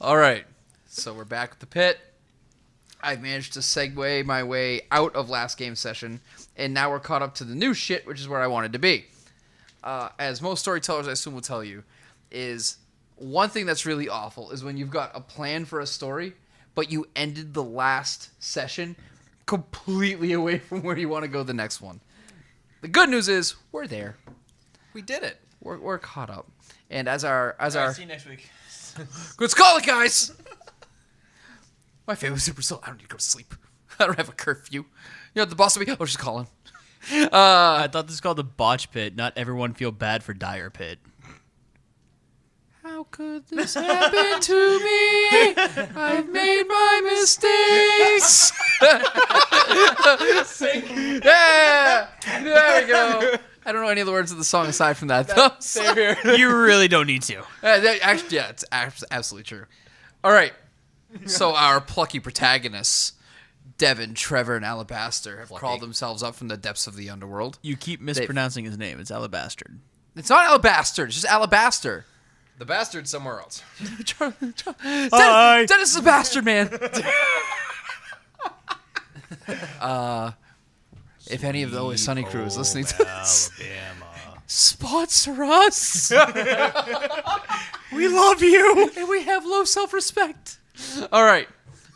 All right. So we're back at the pit. I've managed to segue my way out of last game session, and now we're caught up to the new shit, which is where I wanted to be. As most storytellers, I assume, will tell you, is one thing that's really awful is when you've got a plan for a story, but you ended the last session completely away from where you want to go the next one. The good news is we're there. We did it. We're caught up. And as our See you next week. Let's call it, guys. My family's super slow. I don't need to go to sleep. I don't have a curfew. You know what the boss will be? Oh, she's calling. I thought this was called the botch pit. Not everyone feel bad for dire pit. How could this happen to me? I've made my mistakes. Yeah, there we go. I don't know any of the words of the song aside from that, though. Same here. You really don't need to. Actually, yeah, it's absolutely true. All right. So our plucky protagonists, Devin, Trevor, and Alabaster, have crawled themselves up from the depths of the underworld. You keep mispronouncing his name. It's Alabastard. It's not Alabaster. It's just Alabaster. The bastard's somewhere else. Hi. Dennis is a bastard, man. If any of the Always Sunny crew is listening to this, sponsor us. We love you, and we have low self-respect. All right,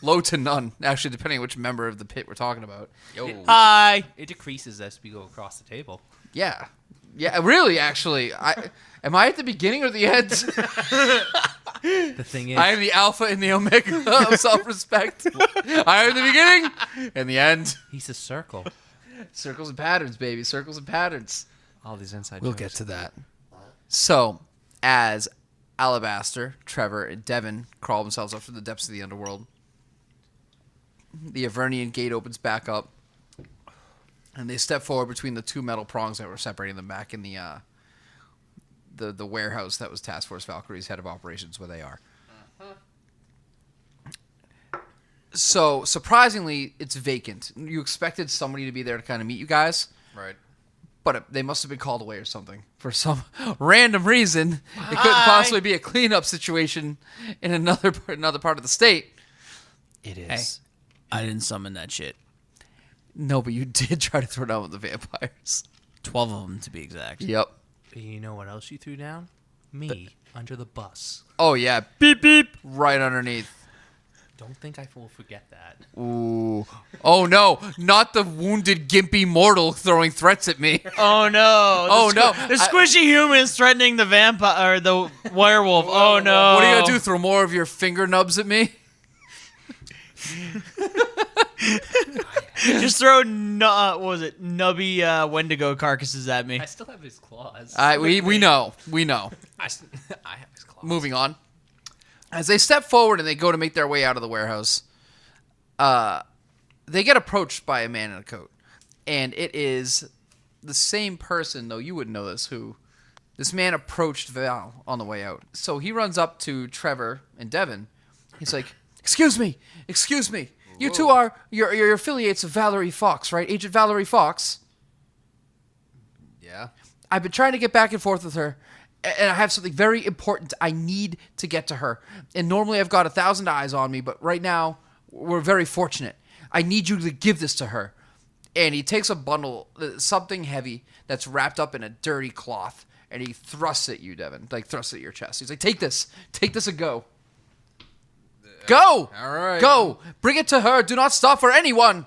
low to none. Actually, depending on which member of the pit we're talking about. Yo. Hi. It decreases as we go across the table. Yeah, really. Actually, am I at the beginning or the end? The thing is, I am the alpha and the omega of self-respect. I am the beginning and the end. he's a circle. Circles and patterns, baby. Circles and patterns. All these inside We'll jokes. get to that. So, as Alabaster, Trevor, and Devin crawl themselves up from the depths of the underworld, the Avernian gate opens back up, and they step forward between the two metal prongs that were separating them back in the warehouse that was Task Force Valkyrie's head of operations, where they are. So, surprisingly, it's vacant. You expected somebody to be there to kind of meet you guys, Right. but they must have been called away or something. For some random reason, it couldn't possibly be a cleanup situation in another part of the state. It is. I didn't summon that shit. No, but you did try to throw down with the vampires. 12 of them to be exact. Yep. You know what else you threw down? Me under the bus. Oh, yeah. Beep, beep. Right underneath. Don't think I will forget that. Ooh. Oh, no. Not the wounded, gimpy mortal throwing threats at me. Oh no! Oh, no. The squishy humans threatening the vampire or the werewolf. Oh no! What are you going to do? Throw more of your finger nubs at me? Just throw what was it? Nubby Wendigo carcasses at me. I still have his claws. We know. We know. I have his claws. Moving on. As they step forward and they go to make their way out of the warehouse, they get approached by a man in a coat. And it is the same person, though you wouldn't know this, who this man approached Val on the way out. So he runs up to Trevor and Devin. He's like, excuse me. You two are your affiliates of Valerie Fox, right? Agent Valerie Fox. Yeah. I've been trying to get back and forth with her, and I have something very important I need to get to her. And normally I've got 1,000 eyes on me, but right now we're very fortunate. I need you to give this to her. And he takes a bundle, something heavy that's wrapped up in a dirty cloth, and he thrusts at you, Devin, like thrusts at your chest. He's like, take this and go. Go! All right. Go! Bring it to her. Do not stop for anyone.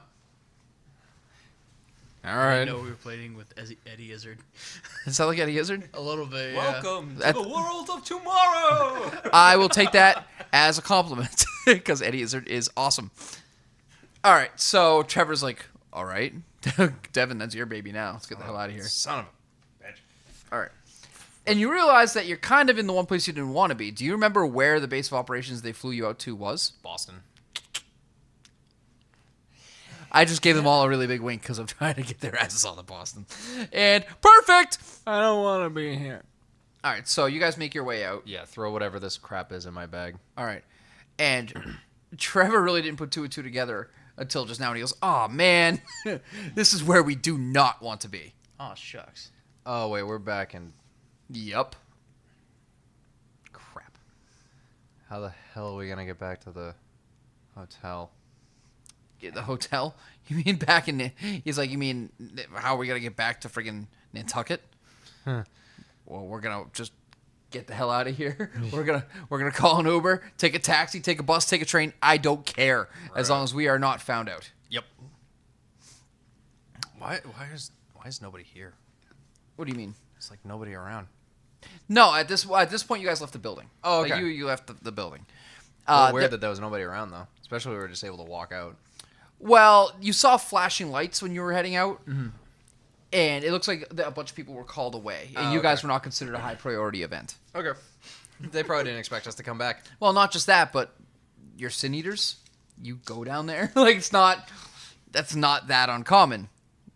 All I right. know we were playing with Eddie Izzard. Does that look like Eddie Izzard? A little bit. Welcome That- to the world of tomorrow. I will take that as a compliment because Eddie Izzard is awesome. All right, so Trevor's like, all right. Devin, that's your baby now. Let's get the hell out of here. Son of a bitch. All right. And you realize that you're kind of in the one place you didn't want to be. Do you remember where the base of operations they flew you out to was? Boston. I just gave them all a really big wink because I'm trying to get their asses on to Boston. And perfect! I don't want to be here. All right, so you guys make your way out. Yeah, throw whatever this crap is in my bag. All right. And Trevor really didn't put two and two together until just now. And he goes, oh, man, this is where we do not want to be. Oh shucks. Oh, wait, we're back in... Yep. Crap. How the hell are we gonna get back to the hotel? The hotel? You mean back in? He's like, you mean how are we gonna get back to friggin' Nantucket? Well, we're gonna just get the hell out of here. We're gonna call an Uber, take a taxi, take a bus, take a train. I don't care as long as we are not found out. Yep. Why is nobody here? What do you mean? It's like nobody around. No, at this point, you guys left the building. Oh, okay. Like, you left the building. Weird that there was nobody around though. Especially we were just able to walk out. Well, you saw flashing lights when you were heading out, and it looks like a bunch of people were called away, and you guys were not considered a high priority event. Okay. They probably didn't expect us to come back. Well, not just that, but you're Sin Eaters. You go down there. Like, that's not that uncommon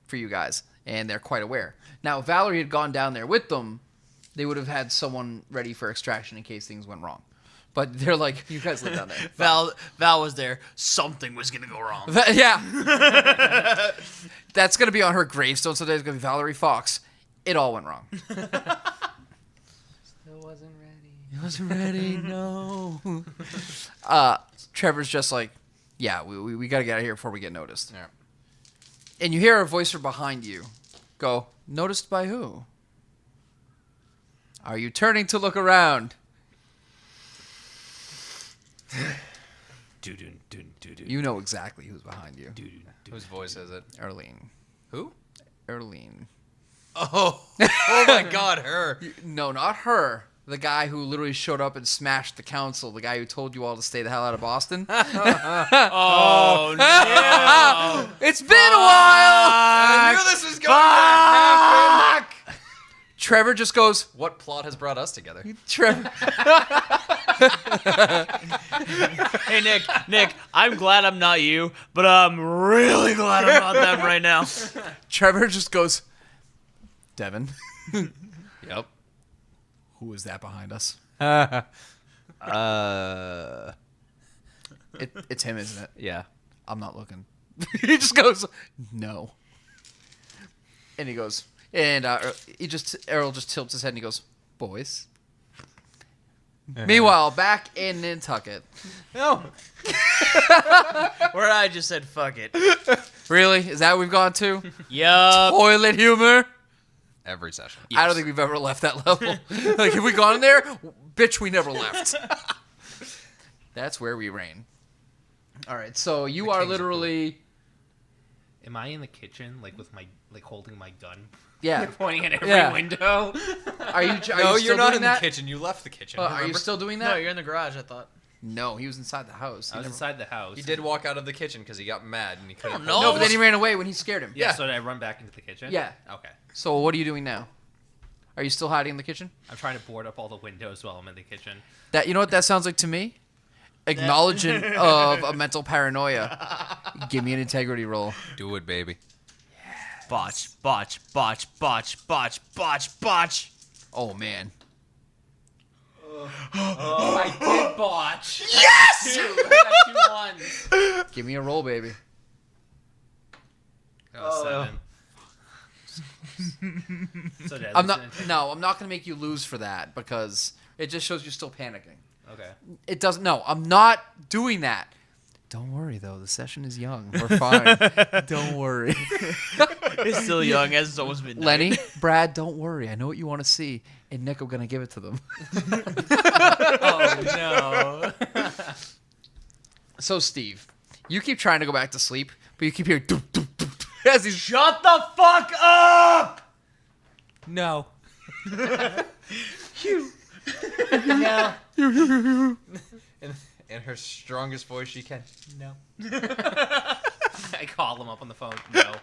for you guys, and they're quite aware. Now, if Valerie had gone down there with them, they would have had someone ready for extraction in case things went wrong. But they're like, you guys live down there. Val was there. Something was gonna go wrong. Yeah. That's going to be on her gravestone. So there's going to be Valerie Fox. It all went wrong. Still wasn't ready. It wasn't ready, no. Trevor's just like, yeah, we got to get out of here before we get noticed. Yeah. And you hear a voice from behind you go, noticed by who? Are you turning to look around? You know exactly who's behind you. Whose voice is it? Erlein. Who? Erlein. Oh. Oh my God, her. No, not her. The guy who literally showed up and smashed the council. The guy who told you all to stay the hell out of Boston. Oh no! It's been a while. I knew this was going to happen. Trevor just goes, What plot has brought us together? Trevor. Hey Nick, I'm glad I'm not you, but I'm really glad I'm not them right now. Trevor just goes, Devin. Yep. Who is that behind us? It's him, isn't it? Yeah. I'm not looking. He just goes, no. And he goes, and Errol just tilts his head and he goes, boys. Meanwhile, back in Nantucket. No. Where I just said fuck it. Really? Is that what we've gone to? Yup. Toilet humor? Every session. I don't think we've ever left that level. Like, have we gone in there? Bitch, we never left. That's where we reign. All right, so you are literally... Am I in the kitchen, like with my, like holding my gun, Yeah. pointing at every Yeah. window? Are you No, still you're not doing in that? the kitchen. You left the kitchen. Are you remember? still doing No, that? you're in the garage. I thought. No, he was inside the house. I was inside the house. He did walk out of the kitchen because he got mad and he couldn't. know. No, but then he ran away when he scared him. Yeah. So did I run back into the kitchen? Yeah. Okay. So what are you doing now? Are you still hiding in the kitchen? I'm trying to board up all the windows while I'm in the kitchen. You know what that sounds like to me? Acknowledgement of a mental paranoia. Give me an integrity roll. Do it, baby. Botch. Oh, man. I did botch. Yes! I got 2 ones. Give me a roll, baby. Oh, 7. So did I I'm lose not. an integrity? No, I'm not going to make you lose for that because it just shows you're still panicking. Okay. It doesn't. No, I'm not doing that. Don't worry though. The session is young. We're fine. Don't worry. It's still young as it's almost midnight. Lenny, Brad, don't worry. I know what you want to see. And Nick, I'm going to give it to them. Oh no. So, Steve, you keep trying to go back to sleep, but you keep hearing doop, doop, doop, as he's Shut the fuck up! No. No. In her strongest voice she can. No. I call him up on the phone. No.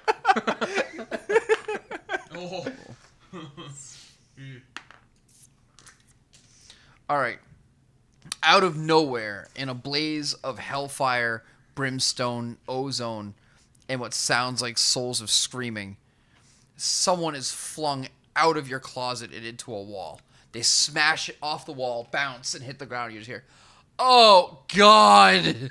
All right. Out of nowhere, in a blaze of hellfire, brimstone, ozone, and what sounds like souls of screaming, someone is flung out of your closet and into a wall. They smash it off the wall, bounce, and hit the ground. You just hear, oh, God!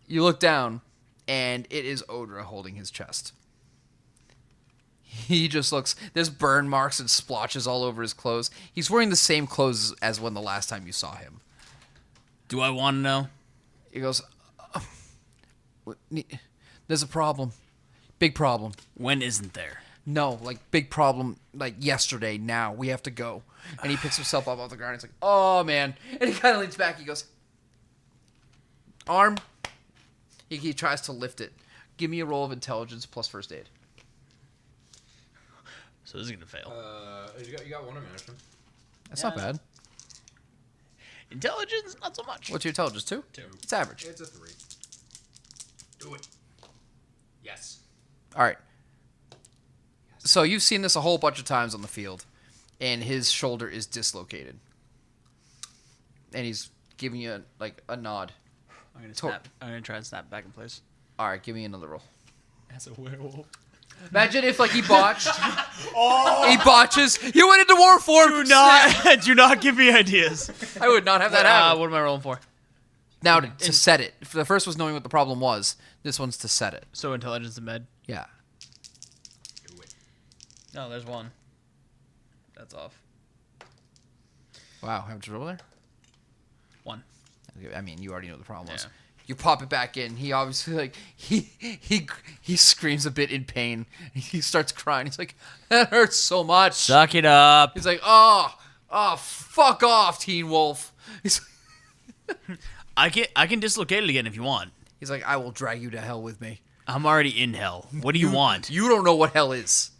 You look down, and it is Odra holding his chest. He just looks... There's burn marks and splotches all over his clothes. He's wearing the same clothes as when the last time you saw him. Do I want to know? He goes, there's a problem. Big problem. When isn't there? No, like, big problem, like, yesterday, now. We have to go. And he picks himself up off the ground. He's like, oh, man. And he kind of leans back. He goes, arm. He tries to lift it. Give me a roll of intelligence plus first aid. So this is going to fail. You got one ammunition. That's not bad. Intelligence, not so much. What's your intelligence, 2? 2. It's average. It's a 3. Do it. Yes. All right. So you've seen this a whole bunch of times on the field, and his shoulder is dislocated. And he's giving you, a nod. I'm going to snap. I'm going to try and snap back in place. All right, give me another roll. As a werewolf. Imagine if, he botched. He botches. You went into war form. Do not give me ideas. I would not have that happen. What am I rolling for? Now, to set it. The first was knowing what the problem was. This one's to set it. So intelligence and med. Yeah. Do it. No, there's 1. That's off. Wow, how much roll there? 1. I mean, you already know what the problem was. Yeah. You pop it back in. He obviously, he screams a bit in pain. He starts crying. He's like, that hurts so much. Suck it up. He's like, oh, fuck off, Teen Wolf. He's I can dislocate it again if you want. like, I will drag you to hell with me. I'm already in hell. What do you want? You don't know what hell is.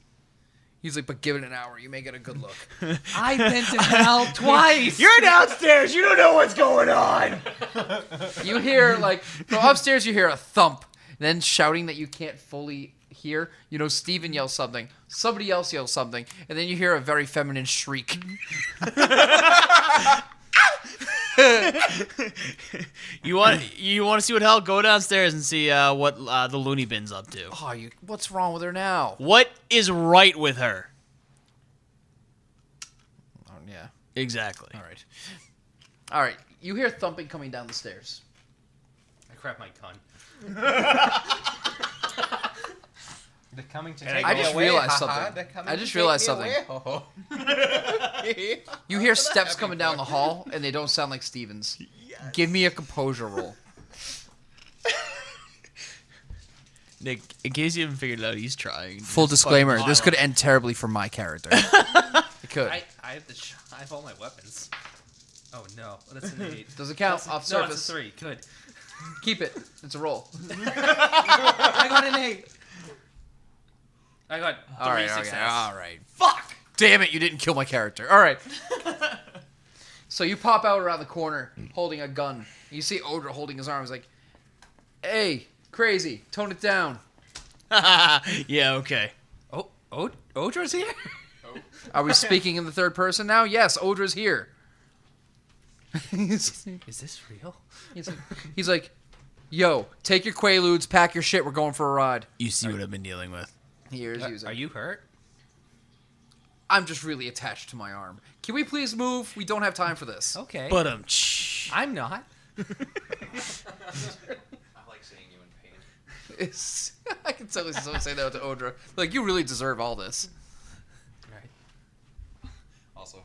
He's like, but give it an hour. You may get a good look. I've been to hell twice. You're downstairs. You don't know what's going on. You hear, from upstairs, you hear a thump. Then shouting that you can't fully hear. Steven yells something. Somebody else yells something. And then you hear a very feminine shriek. You want to see what hell? Go downstairs and see what the loony bin's up to. Oh, what's wrong with her now? What is right with her? Oh, yeah. Exactly. All right. You hear thumping coming down the stairs. I crap my gun. They're coming to Can take I me just away. realized haha. something. They're coming I to just take realized me something. away. Ho, ho. You hear steps coming down the hall, and they don't sound like Steven's. Yes. Give me a composure roll. Nick, in case you haven't figured it out, he's trying. Full disclaimer, this could end terribly for my character. It could. I have all my weapons. Oh no, that's an 8. Does it count off No, surface? it's a 3. Good. Keep it. It's a roll. I got an 8. I got 3 success. All right. Fuck! Damn it, you didn't kill my character. All right. So you pop out around the corner holding a gun. You see Odra holding his arm. He's like, hey, crazy, tone it down. Yeah, okay. Oh, Odra's here? Are we speaking in the third person now? Yes, Odra's here. Is this real? He's like, yo, take your Quaaludes, pack your shit, we're going for a ride. You see what I've been dealing with. Here's using. Are you hurt? I'm just really attached to my arm. Can we please move? We don't have time for this. Okay. But I'm not. I like seeing you in pain. I can totally say that to Odra. Like, you really deserve all this. Right. Also,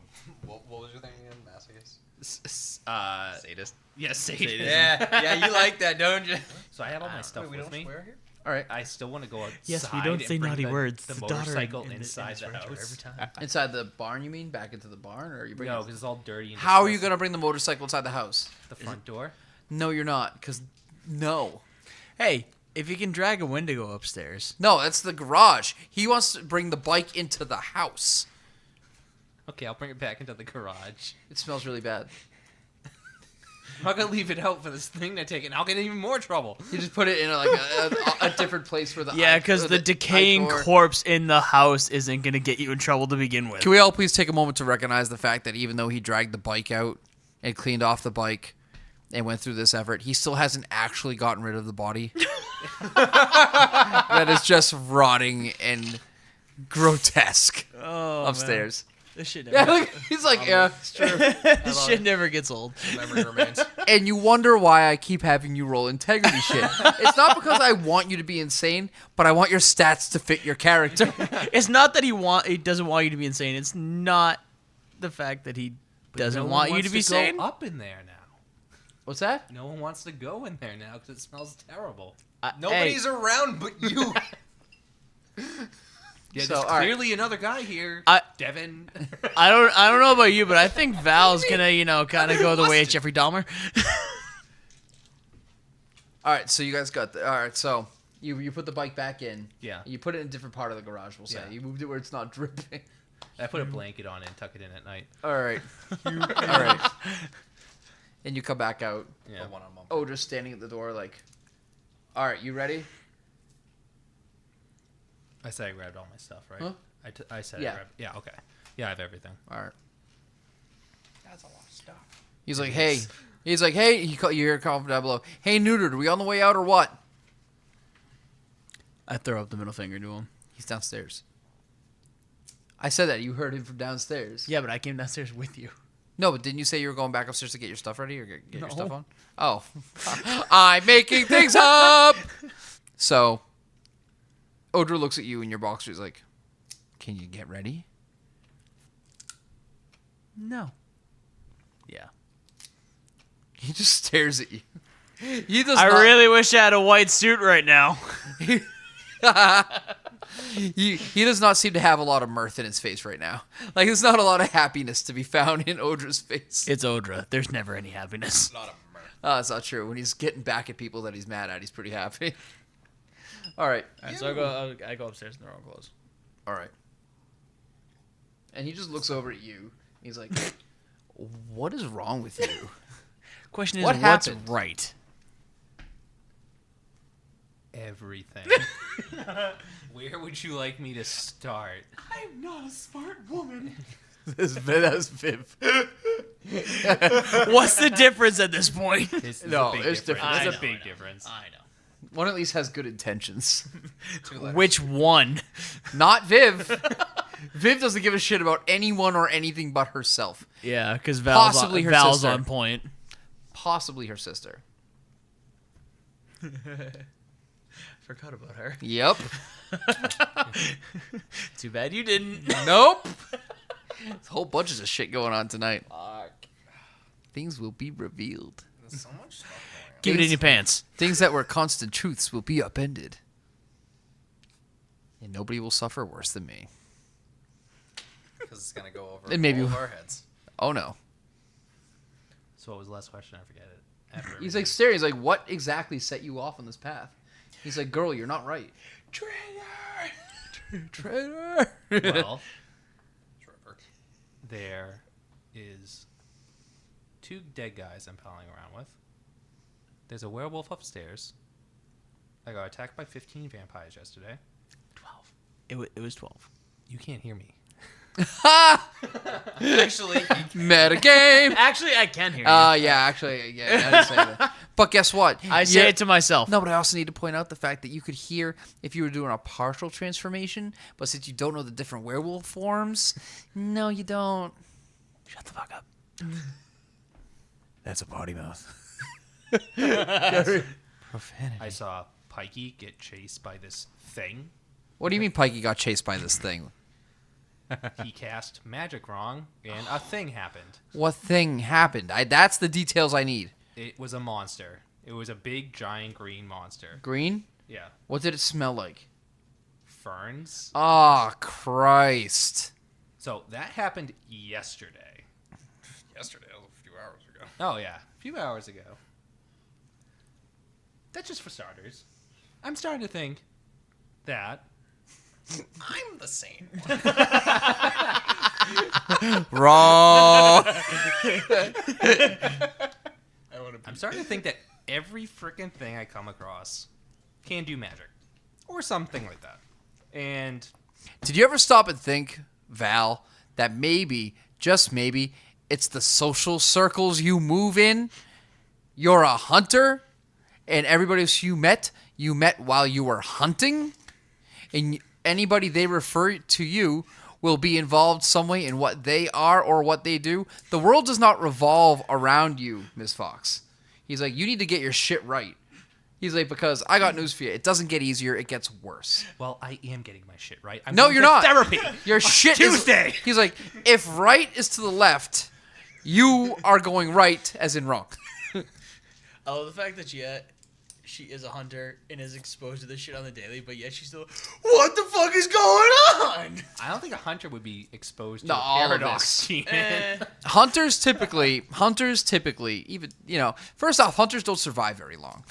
what was your thing again? Masochist? Sadist. Yes, sadist. Yeah, you like that, don't you? So I have all my stuff Wait, we with don't me. swear here? All right. I still want to go outside. Yes, we don't and say bring naughty the, words. The The daughter motorcycle in the inside the renter house. every time. Inside the barn, you mean? Back into the barn? Or are you bringing No, because it's all dirty. And How are you disgusting. going to bring the motorcycle inside the house? The front door. No, you're not. Because, no. Hey, if you can drag a Wendigo upstairs. No, that's the garage. He wants to bring the bike into the house. Okay, I'll bring it back into the garage. It smells really bad. I'm not gonna leave it out for this thing to take it. I'll get in even more trouble. You just put it in a different place for the Yeah, because the decaying corpse in the house isn't going to get you in trouble to begin with. Can we all please take a moment to recognize the fact that even though he dragged the bike out and cleaned off the bike and went through this effort, he still hasn't actually gotten rid of the body? That is just rotting and grotesque upstairs. This shit Yeah, never, look, he's like, yeah, it's true. this shit never gets old. Memory remains. And you wonder why I keep having you roll integrity shit. It's not because I want you to be insane, but I want your stats to fit your character. It's not that he doesn't want you to be insane. It's not the fact that he doesn't No one want you wants to be go sane. up in there now. What's that? No one wants to go in there now because it smells terrible. Nobody's around but you. Yeah, So, there's all right. clearly another guy here. I- Devin. I don't know about you, but I think Val's gonna, kind of go the way of Jeffrey Dahmer. All right, so you guys got all right, so you put the bike back in. Yeah. You put it in a different part of the garage, we'll say. Yeah. You moved it where it's not dripping. I put a blanket on it and tuck it in at night. All right. All right. And you come back out. Yeah. Odra's standing at the door like, all right, you ready? I said I grabbed all my stuff, right? Huh? I said Yeah. I grabbed. Yeah, okay. Yeah, I have everything. All right. That's a lot of stuff. He's like, hey. He's like, hey. You hear a call from down below. Hey, neutered. Are we on the way out or what? I throw up the middle finger to him. He's downstairs. I said that. You heard him from downstairs. Yeah, but I came downstairs with you. No, but didn't you say you were going back upstairs to get your stuff ready or get your No. stuff on? Oh. I'm making things up! So, Odra looks at you in your boxer. He's like, can you get ready? No. Yeah. He just stares at you. He does I not, really wish I had a white suit right now. he does not seem to have a lot of mirth in his face right now. Like, there's not a lot of happiness to be found in Odra's face. It's Odra. There's never any happiness. A lot of mirth. Oh, that's not true. When he's getting back at people that he's mad at, he's pretty happy. All right. So I go upstairs and they're all closed. All right. And he just looks over at you. He's like, what is wrong with you? Question is, What what's happened? right? Everything. Where would you like me to start? I'm not a smart woman. That was Viv. What's the difference at this point? It's No, a big it's difference. different. I It's know, a big I know. difference. I know. One at least has good intentions. Which one? Not Viv. Viv doesn't give a shit about anyone or anything but herself. Yeah, because Possibly her Val's sister. on point. Possibly her sister. Forgot about her. Yep. Too bad you didn't. Nope. There's whole bunches of shit going on tonight. Things will be revealed. There's so much stuff Keep it in your pants. Things that were constant truths will be upended. And nobody will suffer worse than me. because it's gonna go over And maybe- all of our heads. Oh no. So what was the last question? I forget it. After He's like staring. He's like, what exactly set you off on this path? He's like, girl, you're not right. Traitor. well, Trevor. there is 2 dead guys I'm palling around with. There's a werewolf upstairs. I got attacked by 15 vampires yesterday. 12. It was 12. You can't hear me. Actually, Meta game. Actually, I can hear you. Yeah, actually, yeah, I didn't say that. But guess what? I say Yeah- it to myself. No, but I also need to point out the fact that you could hear if you were doing a partial transformation, but since you don't know the different werewolf forms, no, you don't. Shut the fuck up. That's a potty mouth. Profanity. I saw Pikey get chased by this thing. What do you mean Pikey got chased by this thing? He cast magic wrong, and a thing happened. What thing happened? That's the details I need. It was a monster. It was a big, giant green monster. Green? Yeah. What did it smell like? Ferns. Oh, Christ. So that happened yesterday. yesterday, that was a few hours ago. Oh, yeah. A few hours ago. That's just for starters. I'm starting to think that I'm the same. Wrong. I'm starting to think that every freaking thing I come across can do magic. Or something like that. And Did you ever stop and think, Val, that maybe, just maybe, it's the social circles you move in? You're a hunter, and everybody else you met while you were hunting? And anybody they refer to you will be involved some way in what they are or what they do. The world does not revolve around you, Miss Fox. He's like, you need to get your shit right. He's like, because I got news for you. It doesn't get easier. It gets worse. well, I am getting my shit right. I'm No, going you're to not. Therapy. Your shit Tuesday. is... He's like, if right is to the left, you are going right as in wrong. I love the fact that she is a hunter and is exposed to this shit on the daily, but yet she's still, what the fuck is going on? I don't think a hunter would be exposed to No, a all of paradox this. gene. Hunters typically, even, first off, hunters don't survive very long.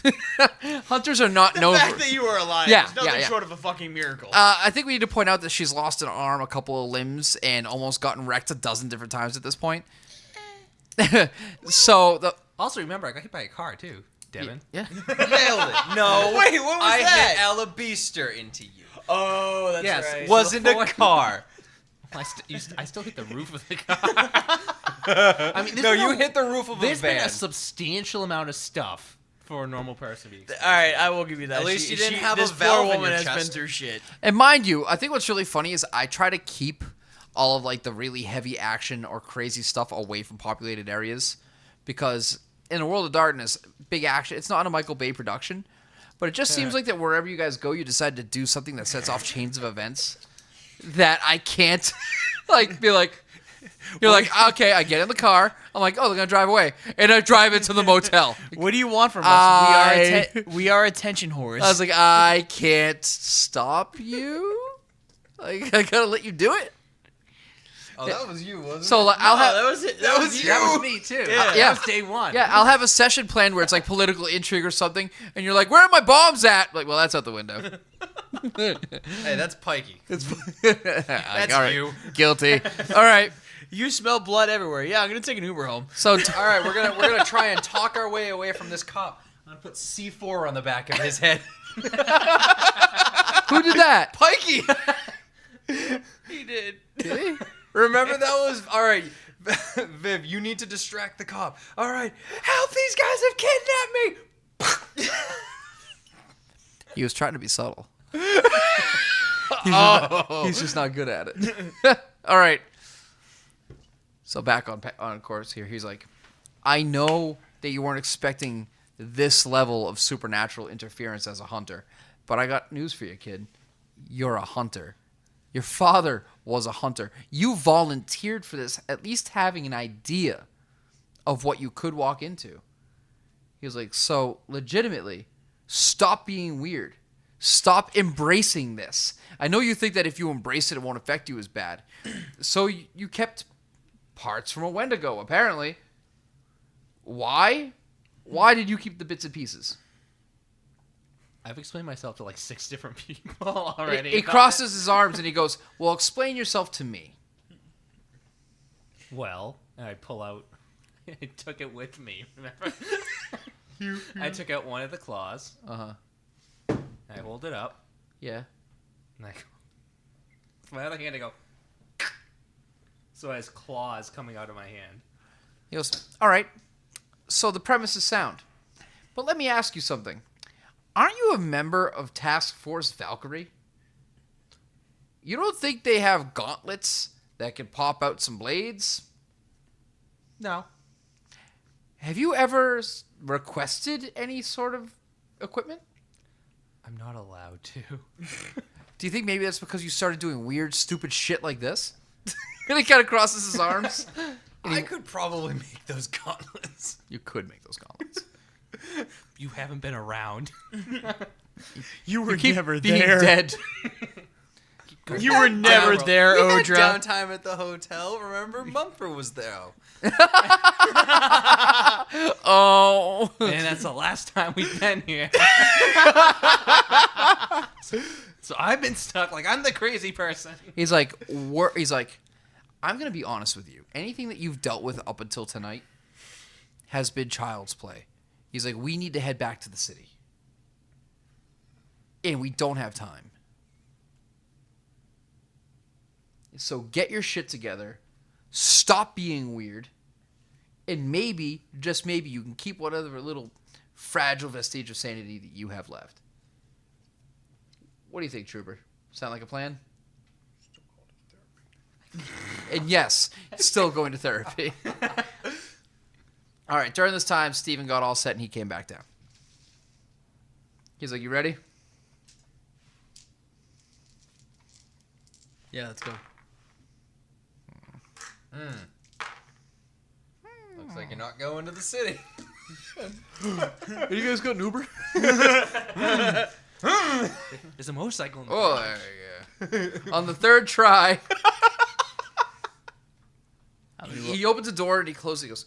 Hunters are not The known fact for... that you are alive Yeah, is nothing yeah. short of a fucking miracle. I think we need to point out that she's lost an arm, a couple of limbs, and almost gotten wrecked a dozen different times at this point. Also, remember, I got hit by a car, too, Devin. Yeah. Nailed it. No. Wait, what was I that? hit Alabeaster into you. Oh, that's Yes, right. Wasn't a car. I still hit the roof of the car. I mean, No, you hit the roof of a There's been van. a substantial amount of stuff for a normal person to be exposed All right, I will give you that. At least you didn't have this a valve poor in woman your has been chest. through shit. And mind you, I think what's really funny is I try to keep all of like the really heavy action or crazy stuff away from populated areas because in a world of darkness, big action, it's not a Michael Bay production, but it just seems like that wherever you guys go, you decide to do something that sets off chains of events that I can't be like, you're like, okay, I get in the car. I'm like, oh, they're going to drive away. And I drive into the motel. What do you want from us? I- We are attention whores. I was like, I can't stop you. Like, I got to let you do it. Oh, that was you, wasn't So like, I'll have... that was it. That was you. That was me, too. Yeah. That was day one. Yeah, I'll have a session planned where it's like political intrigue or something, and you're like, "Where are my bombs at?" Like, well, that's out the window. Hey, that's Pikey. That's all right, you. Guilty. All right. You smell blood everywhere. Yeah, I'm gonna take an Uber home. So All right, we're gonna try and talk our way away from this cop. I'm gonna put C4 on the back of his head. who did that? Pikey. He did. Did he? Remember that was all right. Viv, you need to distract the cop. All right, help! These guys have kidnapped me. He was trying to be subtle. Oh. He's just not good at it. All right. So back on course here. He's like, I know that you weren't expecting this level of supernatural interference as a hunter, but I got news for you, kid. You're a hunter. Your father was a hunter. You volunteered for this, at least having an idea of what you could walk into. He was like, so legitimately, stop being weird. Stop embracing this. I know you think that if you embrace it, it won't affect you as bad. So you kept parts from a Wendigo, apparently. Why? Why did you keep the bits and pieces? I've explained myself to like 6 different people already. He crosses his arms and he goes, well, explain yourself to me. Well, and I pull out. I took it with me. Remember? I took out one of the claws. Uh-huh. I hold it up. Yeah. And I go. With my other hand, I go. So it has claws coming out of my hand. He goes, all right, so the premise is sound. But let me ask you something. Aren't you a member of Task Force Valkyrie? You don't think they have gauntlets that can pop out some blades? No. Have you ever requested any sort of equipment? I'm not allowed to. Do you think maybe that's because you started doing weird, stupid shit like this? And he kind of crosses his arms. I could probably make those gauntlets. You could make those gauntlets. You haven't been around. You were Keep never being there. dead. You were never there, We had Odra. downtime at the hotel. Remember, Mumford was there. Oh. And that's the last time we've been here. So I've been stuck. Like, I'm the crazy person. He's like, I'm going to be honest with you. Anything that you've dealt with up until tonight has been child's play. He's like, we need to head back to the city. And we don't have time. So get your shit together. Stop being weird. And maybe, just maybe, you can keep whatever little fragile vestige of sanity that you have left. What do you think, Trooper? Sound like a plan? And yes, still going to therapy. All right, during this time, Steven got all set and he came back down. He's like, you ready? Yeah, let's go. Looks like you're not going to the city. You guys got an Uber? There's a motorcycle in the Oh, garage. yeah. On the third try, he opens the door and he closes it. He goes,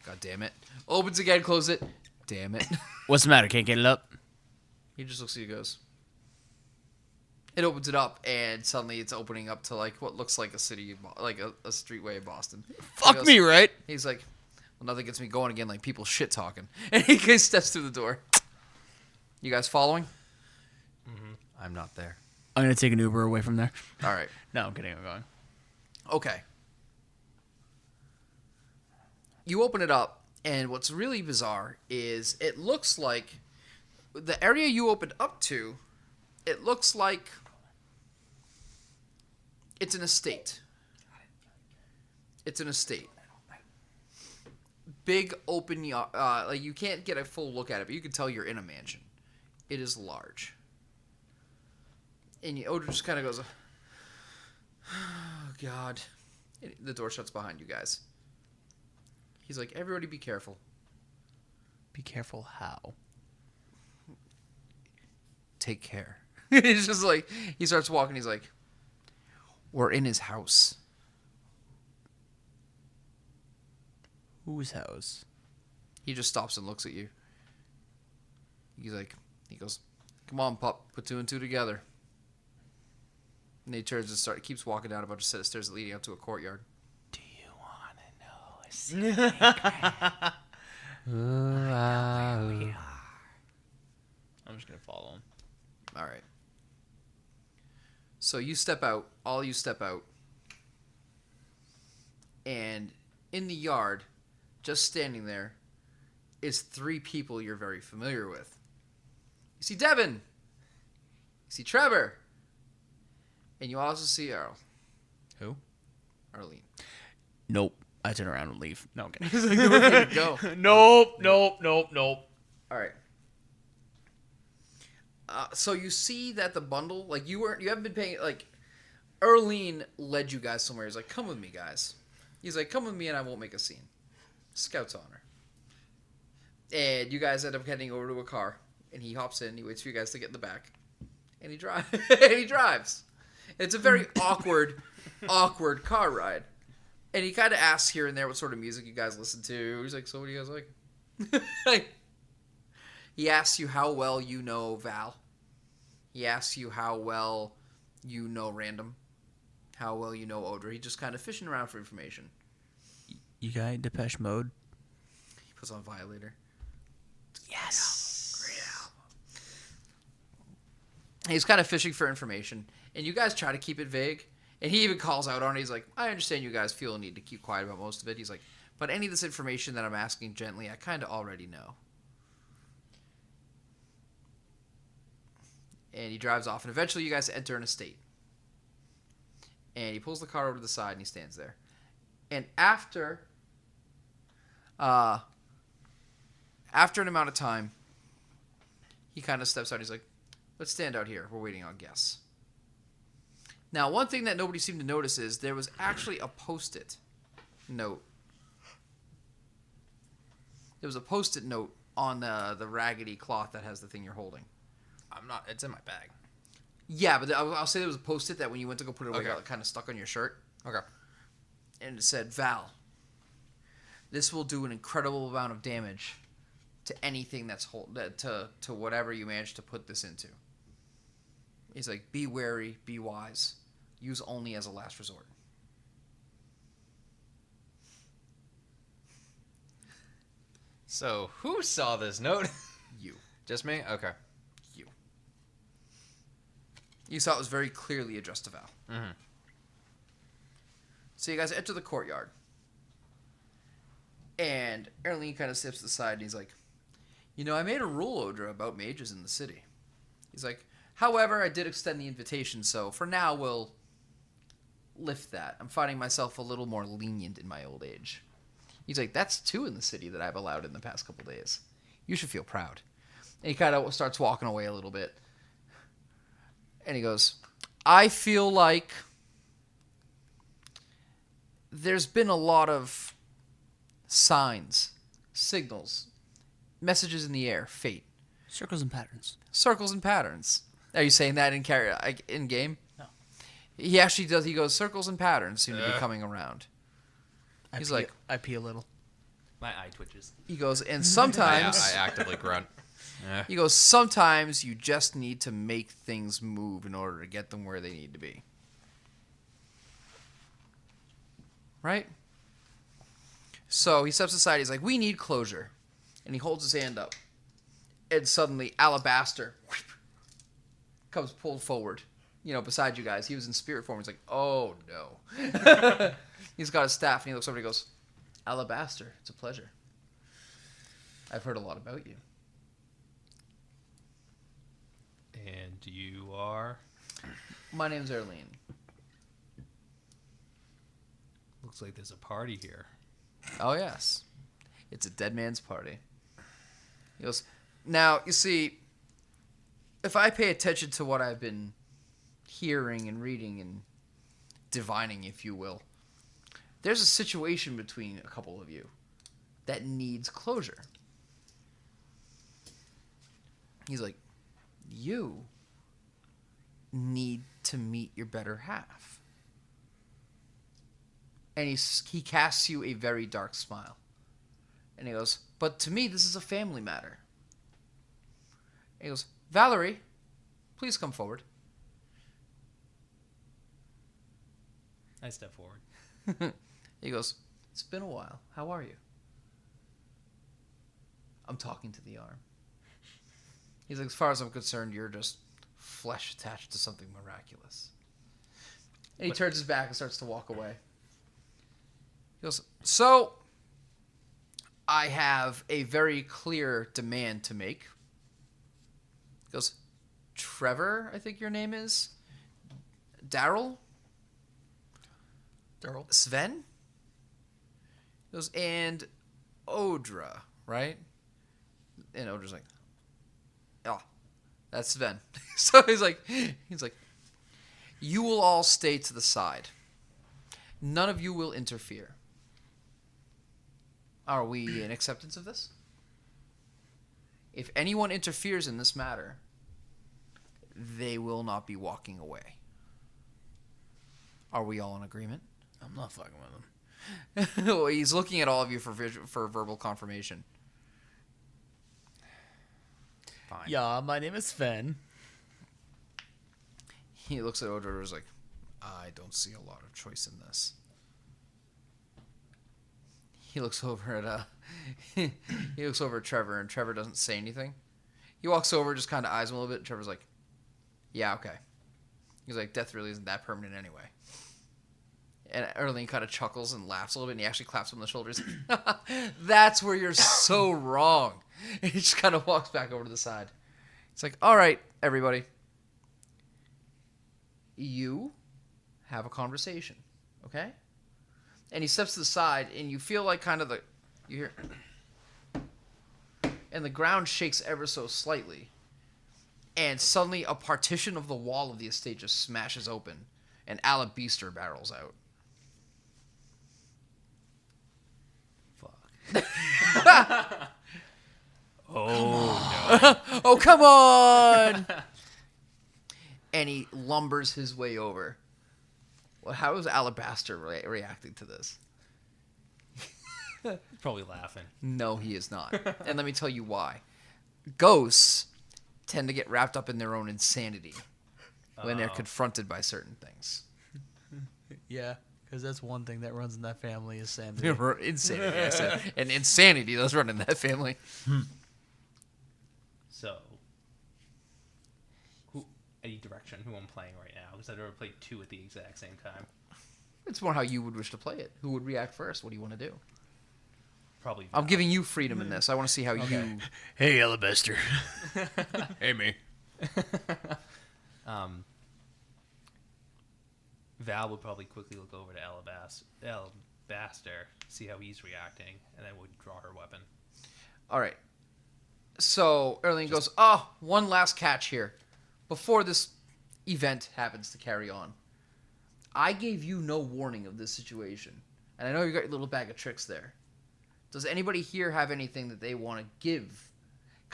God damn it. Opens again, close it. Damn it. What's the matter? Can't get it up? He just looks at you and goes. It opens it up and suddenly it's opening up to like what looks like a city, like a streetway in Boston. Fuck me, right? He's like, well, nothing gets me going again like people shit talking. And he steps through the door. You guys following? I'm not there. I'm gonna take an Uber away from there. All right. No, I'm kidding. I'm going. Okay. You open it up, and what's really bizarre is it looks like the area you opened up to, it looks like it's an estate. It's an estate. Big open yard. Like you can't get a full look at it, but you can tell you're in a mansion. It is large. And Odra just kind of goes, oh, God. And the door shuts behind you guys. He's like, everybody be careful. Be careful how. Take care. He's just like, he starts walking. He's like, we're in his house. Whose house? He just stops and looks at you. He goes, come on, pup, put two and two together. And he turns and keeps walking down a bunch of set of stairs leading up to a courtyard. Do you want to know a secret? I'm just gonna follow him. All right. So you step out. All you step out. And in the yard, just standing there, is three people you're very familiar with. You see Devin. You see Trevor. And you also see Earl. Who? Erlein. Nope. I turn around and leave. No, I'm kidding. He's like, nowhere to go. Nope. All right. So you see that the bundle, like you haven't been paying, like Erlein led you guys somewhere. He's like, come with me, guys. He's like, come with me and I won't make a scene. Scout's honor. And you guys end up heading over to a car, and he hops in. He waits for you guys to get in the back, and he drives. He drives. It's a very awkward car ride. And he kind of asks here and there what sort of music you guys listen to. He's like, so what do you guys like? He asks you how well you know Val. He asks you how well you know Randome. How well you know Odra. He's just kind of fishing around for information. You got Depeche Mode? He puts on Violator. Yes. Great album. He's kind of fishing for information. And you guys try to keep it vague. And he even calls out on it. He's like, I understand you guys feel a need to keep quiet about most of it. He's like, but any of this information that I'm asking gently, I kind of already know. And he drives off. And eventually you guys enter an estate. And he pulls the car over to the side and he stands there. And after an amount of time, he kind of steps out. He's like, let's stand out here. We're waiting on guests. Now, one thing that nobody seemed to notice is there was actually a Post-it note. There was a Post-it note on the raggedy cloth that has the thing you're holding. It's in my bag. Yeah, but I'll say there was a Post-it that when you went to go put it away, Okay. got kind of stuck on your shirt. Okay. And it said, Val, this will do an incredible amount of damage to anything that's to whatever you manage to put this into. He's like, be wary, be wise. Use only as a last resort. So, who saw this note? You. Just me? Okay. You. You saw it was very clearly addressed to Val. Mm-hmm. So you guys enter the courtyard. And Erlein kind of steps to the side and he's like, I made a rule, Odra, about mages in the city. He's like, however, I did extend the invitation, so for now we'll lift that. I'm finding myself a little more lenient in my old age. He's like, that's 2 in the city that I've allowed in the past couple days. You should feel proud. And he kind of starts walking away a little bit. And he goes, I feel like there's been a lot of signs, signals, messages in the air, fate, Circles and patterns. circles and patterns. Are you saying that in game? No. He actually does. He goes, circles and patterns seem to be coming around. He's like, I pee a little. My eye twitches. he goes, and I sometimes actively grunt. he goes, sometimes you just need to make things move in order to get them where they need to be. Right? So he steps aside. He's like, we need closure. And he holds his hand up. And suddenly, Alabaster comes pulled forward, beside you guys. He was in spirit form. He's like, oh, no. He's got his staff, and he looks over and he goes, Alabaster, it's a pleasure. I've heard a lot about you. And you are? My name's Erlein. Looks like there's a party here. Oh, yes. It's a dead man's party. He goes, now, you see, if I pay attention to what I've been hearing and reading and divining, if you will, there's a situation between a couple of you that needs closure. He's like, you need to meet your better half. And he casts you a very dark smile. And he goes, but to me, this is a family matter. And he goes, Valerie, please come forward. I step forward. He goes, it's been a while. How are you? I'm talking to the arm. He's like, as far as I'm concerned, you're just flesh attached to something miraculous. And he turns his back and starts to walk away. He goes, so I have a very clear demand to make. He goes, Trevor, I think your name is? Daryl? Sven? He goes, and Odra, right? And Odra's like, oh, that's Sven. So he's like, you will all stay to the side. None of you will interfere. Are we in acceptance of this? If anyone interferes in this matter, they will not be walking away. Are we all in agreement? I'm not fucking with him. Well, he's looking at all of you for verbal confirmation. Fine. Yeah, my name is Sven. He looks at Odra and is like, I don't see a lot of choice in this. He looks over at he looks over at Trevor, and Trevor doesn't say anything. He walks over, just kind of eyes him a little bit, and Trevor's like, yeah, okay. He's like, death really isn't that permanent anyway. And Erlein kind of chuckles and laughs a little bit, and he actually claps him on the shoulders. That's where you're so wrong. And he just kind of walks back over to the side. It's like, all right, everybody. You have a conversation, okay? And he steps to the side, and you feel like kind of you hear, and the ground shakes ever so slightly. And suddenly a partition of the wall of the estate just smashes open, and Alot barrels out. Fuck. Oh, come on! And he lumbers his way over. Well, how is Alabaster reacting to this? Probably laughing. No, he is not. And let me tell you why. Ghosts tend to get wrapped up in their own insanity when they're confronted by certain things. Yeah, because that's one thing that runs in that family is sanity. Insanity, I said. And insanity does run in that family. So, any direction who I'm playing right now, because I've never played two at the exact same time. It's more how you would wish to play it. Who would react first? What do you want to do? Probably. I'm giving you freedom in this. I want to see how you... Hey, Alabaster. Hey, me. Val would probably quickly look over to Alabaster, see how he's reacting, and then would draw her weapon. All right. So Erlein goes, one last catch here. Before this event happens to carry on, I gave you no warning of this situation. And I know you got your little bag of tricks there. Does anybody here have anything that they want to give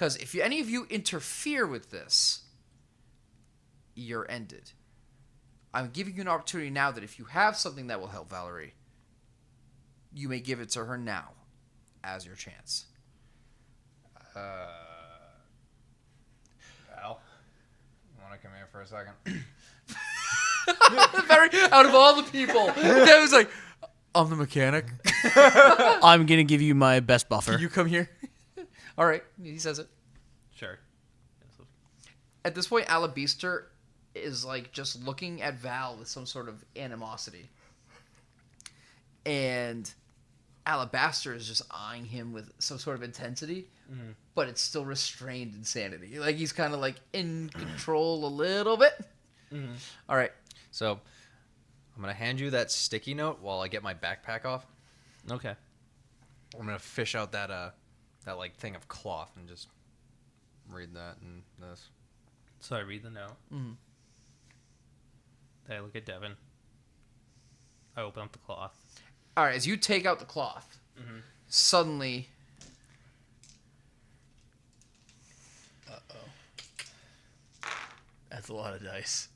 Because if any of you interfere with this, you're ended. I'm giving you an opportunity now that if you have something that will help Valerie, you may give it to her now as your chance. Val, you want to come here for a second? Very out of all the people, that was like, I'm the mechanic. I'm gonna give you my best buffer. Can you come here? All right, he says it. Sure. At this point, Alabaster is like just looking at Val with some sort of animosity, and Alabaster is just eyeing him with some sort of intensity, but it's still restrained insanity. Like he's kind of like in control a little bit. All right. So, I'm going to hand you that sticky note while I get my backpack off. Okay. I'm going to fish out that like thing of cloth and just read that and this. So I read the note. Mm-hmm. Then I look at Devin. I open up the cloth. All right. As you take out the cloth, suddenly, That's a lot of dice.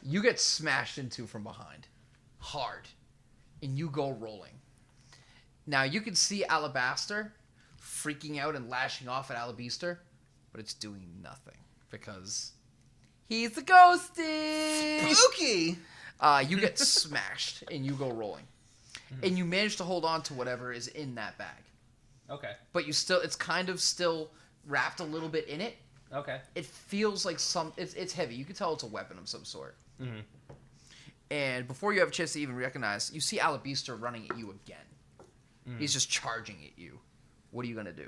you get smashed into from behind, hard, and you go rolling. Now you can see Alabaster freaking out and lashing off at Alabaster, but it's doing nothing because he's a ghosty. Spooky. You get smashed and you go rolling, and you manage to hold on to whatever is in that bag, Okay. but it's kind of still wrapped a little bit in it. Okay. It feels like it's heavy. You can tell it's a weapon of some sort. Mm-hmm. And before you have a chance to even recognize, you see Alabaster running at you again. He's just charging at you. What are you going to do?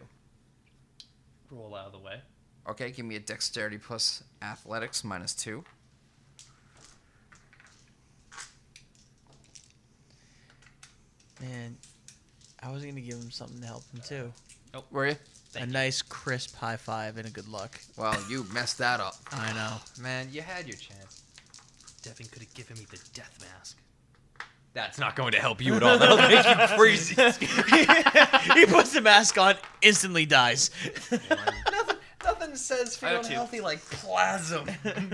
Roll out of the way. Okay, give me a dexterity plus athletics -2. Man, I was gonna give him something to help him too. Were you? A nice crisp high five and a good luck. Well, you messed that up. I know. Man, you had your chance. Devin could have given me the death mask. That's not going to help you at all. That'll make you crazy. He puts the mask on, instantly dies. Nothing says feeling two. healthy like plasm.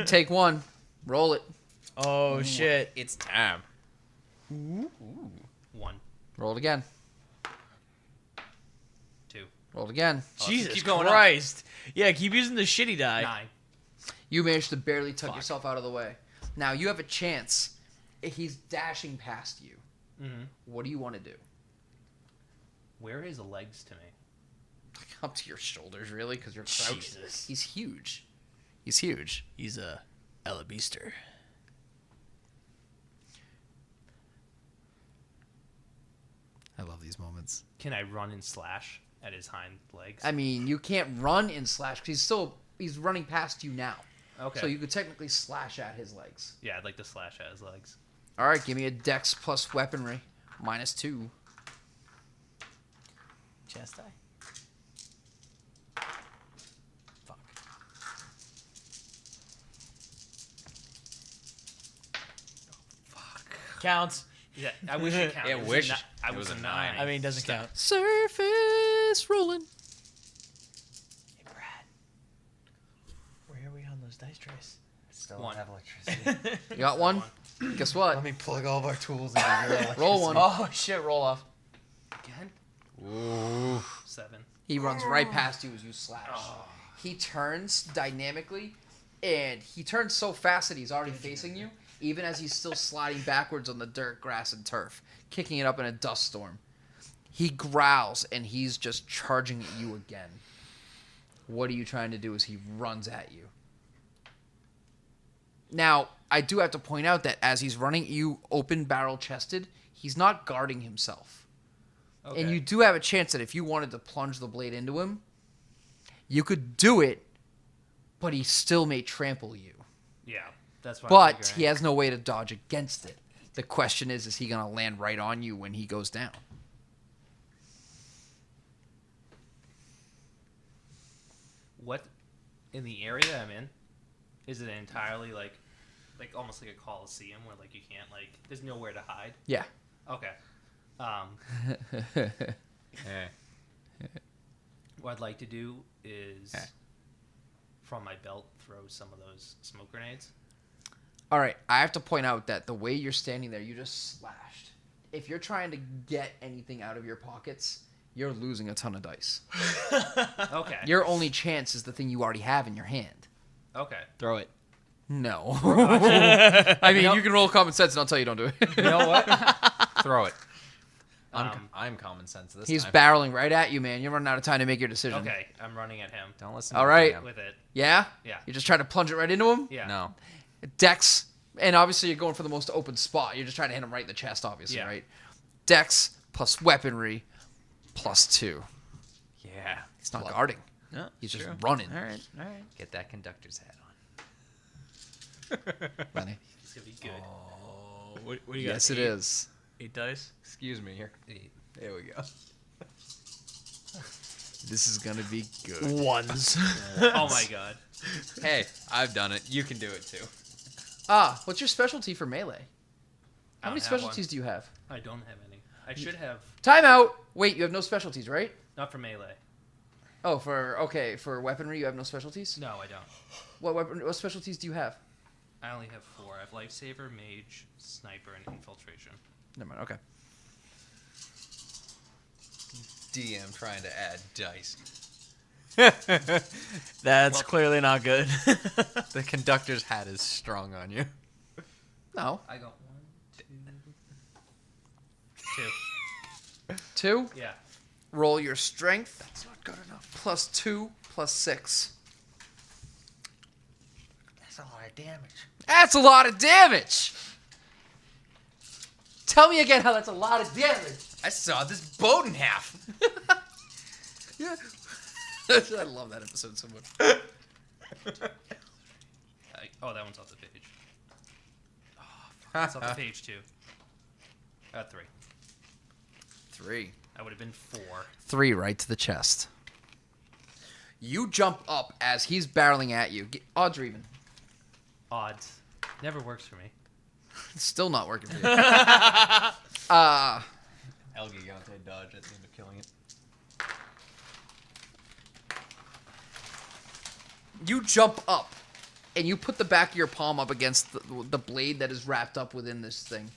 Take one. Roll it. Oh shit. It's time. 1, Roll it again. 2, Roll it again. Jesus keep going up. Christ. Yeah, keep using the shitty die. 9. You managed to barely tuck yourself out of the way. Now you have a chance. He's dashing past you. Mm-hmm. What do you want to do? Where are his legs to me? Up to your shoulders, really, because you're crouched. Jesus. He's huge. He's huge. He's a Alabaster. I love these moments. Can I run and slash at his hind legs? I mean, you can't run and slash because he's running past you now. Okay. So you could technically slash at his legs. Yeah, I'd like to slash at his legs. All right, give me a dex plus weaponry -2. Chest die. Fuck. Counts. Yeah, I wish it counted. Yeah, It was wish a ni- I it was was a a 9. I mean, it doesn't count. Surface rolling. Hey, Brad. Where are we on those dice trays? Still One. don't have electricity. You got one? Guess what? Let me plug all of our tools into your electricity. Roll one. Oh shit! Roll off. Again? Ooh. 7. He runs right past you as you slash. He turns dynamically, and he turns so fast that he's already facing you, even as he's still sliding backwards on the dirt, grass, and turf, kicking it up in a dust storm. He growls, and he's just charging at you again. What are you trying to do as he runs at you? Now, I do have to point out that as he's running at you open barrel-chested, he's not guarding himself. Okay. And you do have a chance that if you wanted to plunge the blade into him, you could do it, but he still may trample you. Yeah, that's what I'm But figuring. he has no way to dodge against it. The question is he going to land right on you when he goes down? What, in the area I'm in, is it entirely like almost like a coliseum where like you can't there's nowhere to hide? Yeah. Okay. Yeah. What I'd like to do is, from my belt, throw some of those smoke grenades. All right, I have to point out that the way you're standing there, you just slashed. If you're trying to get anything out of your pockets, you're losing a ton of dice. Okay. Your only chance is the thing you already have in your hand. Okay. Throw it. No. I mean, you can roll common sense, and I'll tell you don't do it. You know what? Throw it. I'm common sense this He's time. barreling right at you, man. You're running out of time to make your decision. Okay, I'm running at him Don't listen. All to right. him. with it. Yeah? Yeah. You're just trying to plunge it right into him? Yeah. No. Dex, and obviously you're going for the most open spot. You're just trying to hit him right in the chest, obviously, Yeah. right? Dex plus weaponry plus 2. Yeah. He's not guarding. No, He's just true. running. All right. Get that conductor's hat on. Lenny. It's gonna be good. Oh, what do you got? Yes, it is. 8 dice. Excuse me. Here. There we go. This is going to be good. Ones. Oh my god. Hey, I've done it. You can do it too. What's your specialty for melee? How I many don't have specialties one. do you have? I don't have any. I should have. Time out. Wait, you have no specialties, right? Not for melee. Oh, for weaponry you have no specialties? No, I don't. What specialties do you have? I only have 4. I have lifesaver, mage, sniper, and infiltration. Never mind. Okay. DM trying to add dice. That's clearly not good. The conductor's hat is strong on you. No. I got 1, 2. 2. Yeah. Roll your strength. That's not good enough. Plus 2 plus 6. That's a lot of damage. That's a lot of damage. Tell me again how that's a lot of damage. I saw this boat in half. Yeah. I love that episode so much. Oh, that one's off the page. Oh, fuck. It's off the page, too. 3. 3. I would have been 4. 3 right to the chest. You jump up as he's barreling at you. Odds or even. Odds. Never works for me. It's still not working for you. El Gigante dodge at the end of killing it. You jump up, and you put the back of your palm up against the blade that is wrapped up within this thing,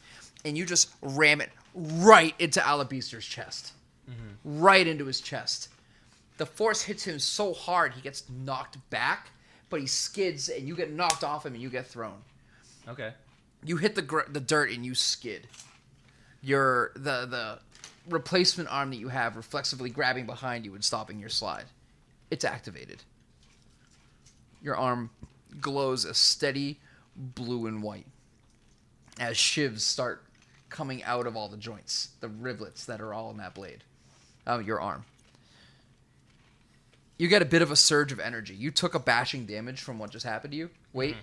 and you just ram it right into Alabister's chest. Mm-hmm. Right into his chest. The force hits him so hard, he gets knocked back, but he skids, and you get knocked off him, and you get thrown. Okay. You hit the dirt, and you skid. The replacement arm that you have reflexively grabbing behind you and stopping your slide. It's activated. Your arm glows a steady blue and white as shivs start coming out of all the joints, the rivulets that are all in that blade. Your arm. You get a bit of a surge of energy. You took a bashing damage from what just happened to you. Wait.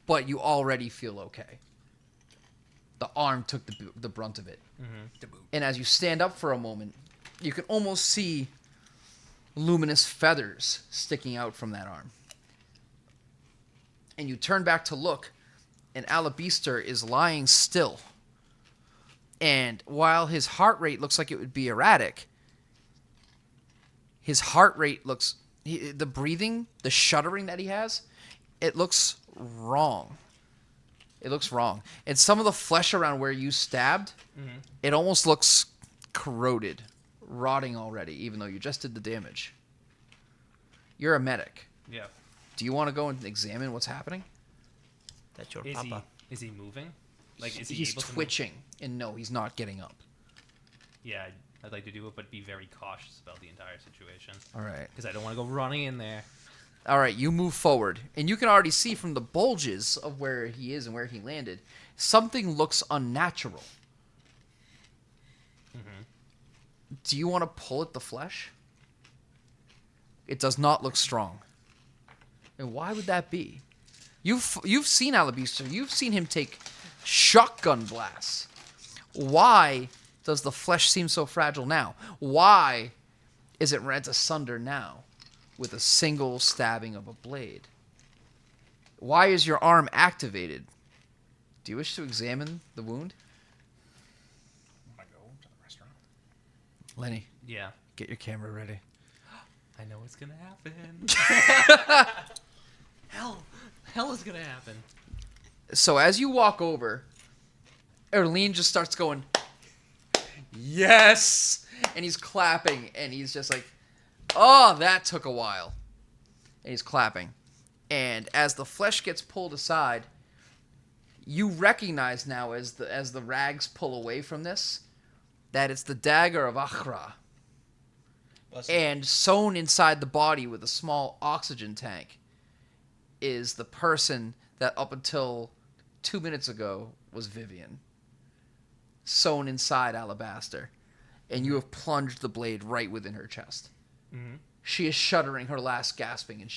But you already feel okay. The arm took the brunt of it. And as you stand up for a moment, you can almost see luminous feathers sticking out from that arm. And you turn back to look, and Alabister is lying still. And while his heart rate looks like it would be erratic, his heart rate looks... the breathing, the shuddering that he has, it looks wrong. It looks wrong. And some of the flesh around where you stabbed, it almost looks corroded, rotting already, even though you just did the damage. You're a medic. Yeah. Do you want to go and examine what's happening? That's your Is papa. he moving? Like, is he He's able to move? twitching, and no, he's not getting up. Yeah, I'd like to do it, but be very cautious about the entire situation. All right. Because I don't want to go running in there. All right, you move forward, and you can already see from the bulges of where he is and where he landed, something looks unnatural. Do you want to pull at the flesh? It does not look strong. And why would that be? You've seen Alabister. You've seen him take shotgun blasts. Why does the flesh seem so fragile now? Why is it rent asunder now with a single stabbing of a blade? Why is your arm activated? Do you wish to examine the wound? I go to the restaurant. Lenny, Yeah. get your camera ready. I know what's gonna happen. Hell is gonna happen. So as you walk over, Erlein just starts going, yes! And he's clapping, and he's just like, oh, that took a while. And he's clapping. And as the flesh gets pulled aside, you recognize now as the rags pull away from this, that it's the dagger of Achra. And sewn inside the body with a small oxygen tank is the person that up until 2 minutes ago was Vivian. Sewn inside alabaster. And you have plunged the blade right within her chest. Mm-hmm. She is shuddering, her last gasping, and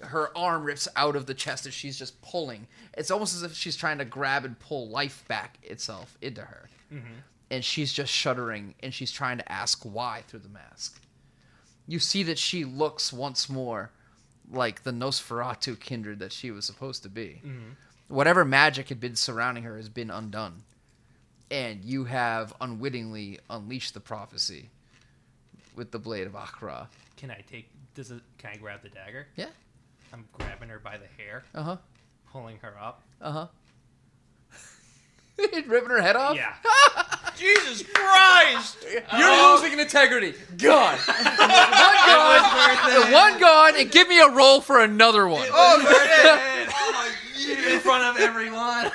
her arm rips out of the chest as she's just pulling. It's almost as if she's trying to grab and pull life back itself into her. Mm-hmm. And she's just shuddering, and she's trying to ask why through the mask. You see that she looks once more like the Nosferatu kindred that she was supposed to be. Mm-hmm. Whatever magic had been surrounding her has been undone. And you have unwittingly unleashed the prophecy with the blade of Achra. Can I grab the dagger? Yeah. I'm grabbing her by the hair, Uh-huh. pulling her up. Uh-huh. Ripping her head off? Yeah. Jesus Christ! You're losing in integrity. Gone. One gone, and give me a roll for another one. In front of everyone.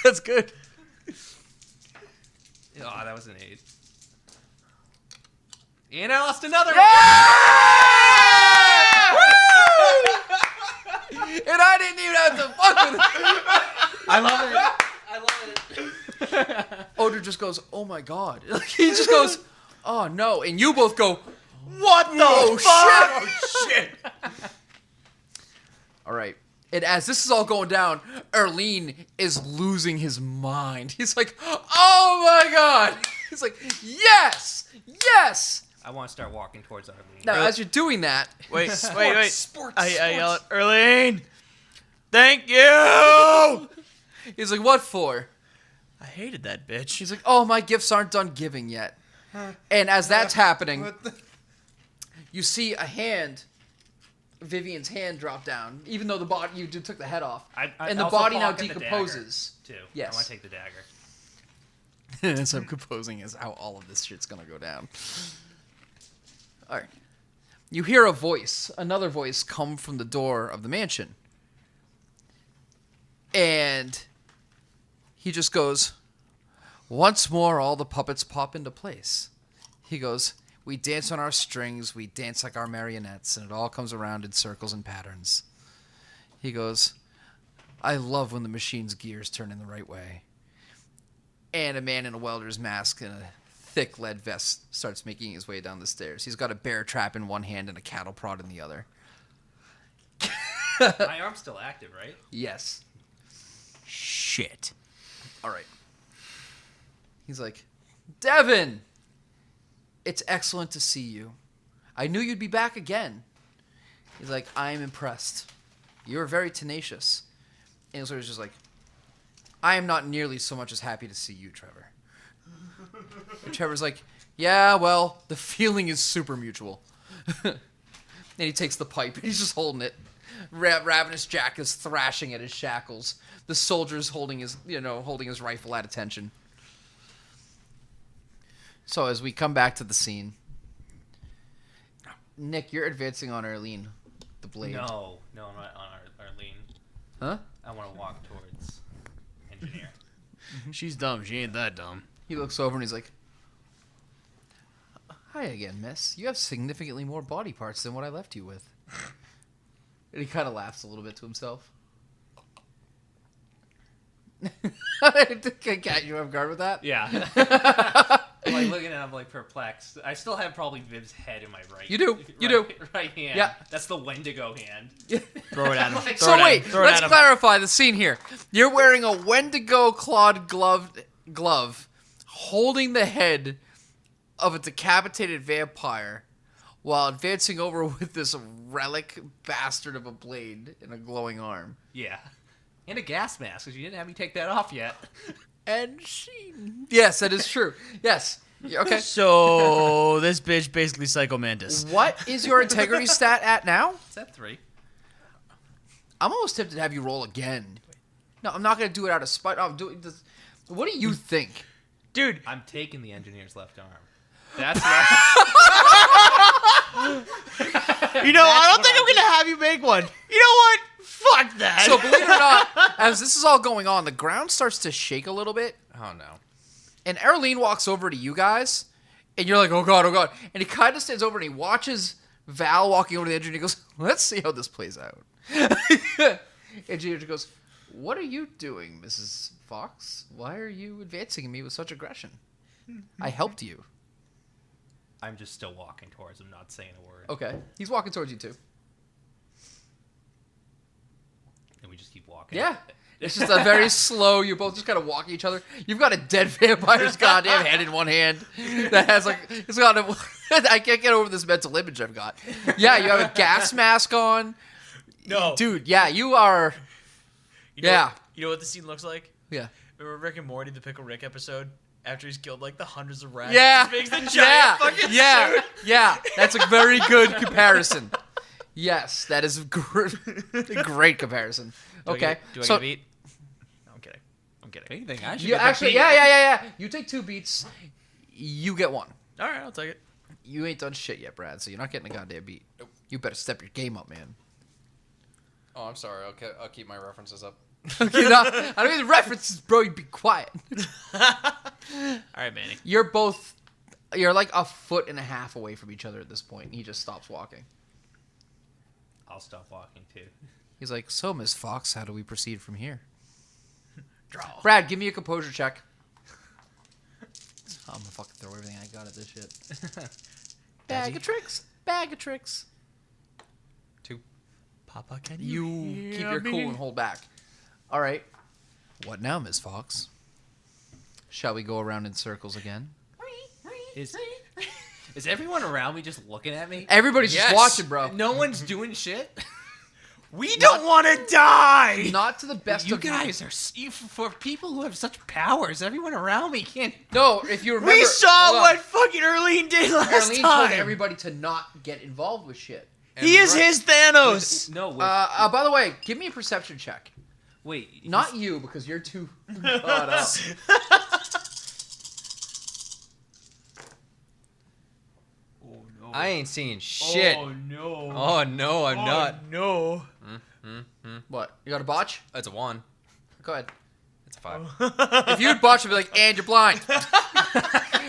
That's good. Oh, that was an 8. And I lost another And I didn't even have to fuck with it. I love it. I love it. Odra just goes, oh my god. He just goes, oh no. And you both go, What the oh fuck? shit. Oh shit. All right. And as this is all going down, Erlein is losing his mind. He's like, oh my god. He's like, yes. Yes. I want to start walking towards Arlene. Now, as you're doing that, Wait. I yell at Erlein. Thank you! he's like, what for? I hated that bitch. He's like, oh, my gifts aren't done giving yet. And as that's happening, you see a hand, Vivian's hand, drop down, even though the body, you took the head off. And the also body now pocket the decomposes. dagger, too. Yes. I want to take the dagger. So composing is how all of this shit's gonna go down. All right. You hear a voice, another voice, come from the door of the mansion. And he just goes, once more all the puppets pop into place. He goes, we dance on our strings, we dance like our marionettes, and it all comes around in circles and patterns. He goes, I love when the machine's gears turn in the right way. And a man in a welder's mask and a thick lead vest starts making his way down the stairs. He's got a bear trap in one hand and a cattle prod in the other. My arm's still active, right? Yes. Shit. All right. He's like, Devin! It's excellent to see you. I knew you'd be back again. He's like, I am impressed. You're very tenacious. And so he's just like, I am not nearly so much as happy to see you, Trevor. And Trevor's like, yeah, well, the feeling is super mutual. And he takes the pipe, and he's just holding it. Ravenous Jack is thrashing at his shackles. The soldier's holding his rifle at attention. So as we come back to the scene, Nick, you're advancing on Erlein, the blade. No, I'm not on Arlene. Huh? I want to walk towards Engineer. She's dumb. She ain't that dumb. He looks over and he's like, hi again, miss. You have significantly more body parts than what I left you with. And he kind of laughs a little bit to himself. Can I catch you off guard with that? Yeah. I'm like looking at him like perplexed. I still have probably Viv's head in my right. You do. You do. Right hand. Yeah. That's the Wendigo hand. Throw it at him. So wait, let's clarify the scene here. You're wearing a Wendigo clawed glove, holding the head of a decapitated vampire, while advancing over with this relic bastard of a blade and a glowing arm. Yeah. And a gas mask, because you didn't have me take that off yet. And she... Yes, that is true. Yes. Yeah, okay. So this bitch basically Psycho Mantis. What is your integrity stat at now? Is that 3? I'm almost tempted to have you roll again. No, I'm not going to do it out of spite. I'm doing this. What do you think? Dude, I'm taking the engineer's left arm. That's right. you know, I don't think I'm going to have you make one. You know what? Fuck that. So believe it or not, as this is all going on, the ground starts to shake a little bit. Oh no. And Erlein walks over to you guys, and you're like, oh god, oh god. And he kind of stands over and he watches Val walking over to the engineer and he goes, let's see how this plays out. Engineer goes, what are you doing, Mrs. Fox? Why are you advancing me with such aggression? I helped you. I'm just still walking towards him, not saying a word. Okay. He's walking towards you too. And we just keep walking. Yeah. It's just a very slow, you're both just kind of walking each other. You've got a dead vampire's goddamn head in one hand that has like, it's got a, I can't get over this mental image I've got. Yeah, you have a gas mask on. No. Dude, yeah, you are, You know yeah. What, you know what the scene looks like? Yeah. Remember Rick and Morty, the Pickle Rick episode? After he's killed like the hundreds of rats. Yeah. He makes the giant Yeah. fucking Yeah. suit. Yeah. That's a very good comparison. Yes, that is a great comparison. Okay. Do I so get a beat? No, I'm kidding. I'm kidding. Anything, I should you get the actually, beat. yeah. You take 2 beats. You get 1. All right, I'll take it. You ain't done shit yet, Brad. So you're not getting a goddamn beat. Nope. You better step your game up, man. Oh, I'm sorry. I'll keep my references up. You know, I don't need the references, bro. You be quiet. All right, Manny. You're like a foot and a half away from each other at this point. He just stops walking. I'll stop walking too. He's like, so, Miss Fox, how do we proceed from here? Draw. Brad, give me a composure check. I'm gonna fucking throw everything I got at this shit. Bag of tricks. Bag of tricks. 2. Papa, can You keep your cool and hold back. All right. What now, Miss Fox? Shall we go around in circles again? Is everyone around me just looking at me? Everybody's Yes. just watching, bro. No one's doing shit. We don't want to die. Not to the best You of guys are for people who have such powers. Everyone around me can't. No, if you remember, We saw hold on. what fucking Erlein did last Erlein told time. everybody to not get involved with shit. He is his Thanos. No, wait. By the way, give me a perception check. wait. Not you, because you're too caught up. I ain't seeing shit. no. Oh no, I'm not. No. What? You got a botch? That's a 1. Go ahead. It's a 5. If you'd botch, I'd be like, and you're blind.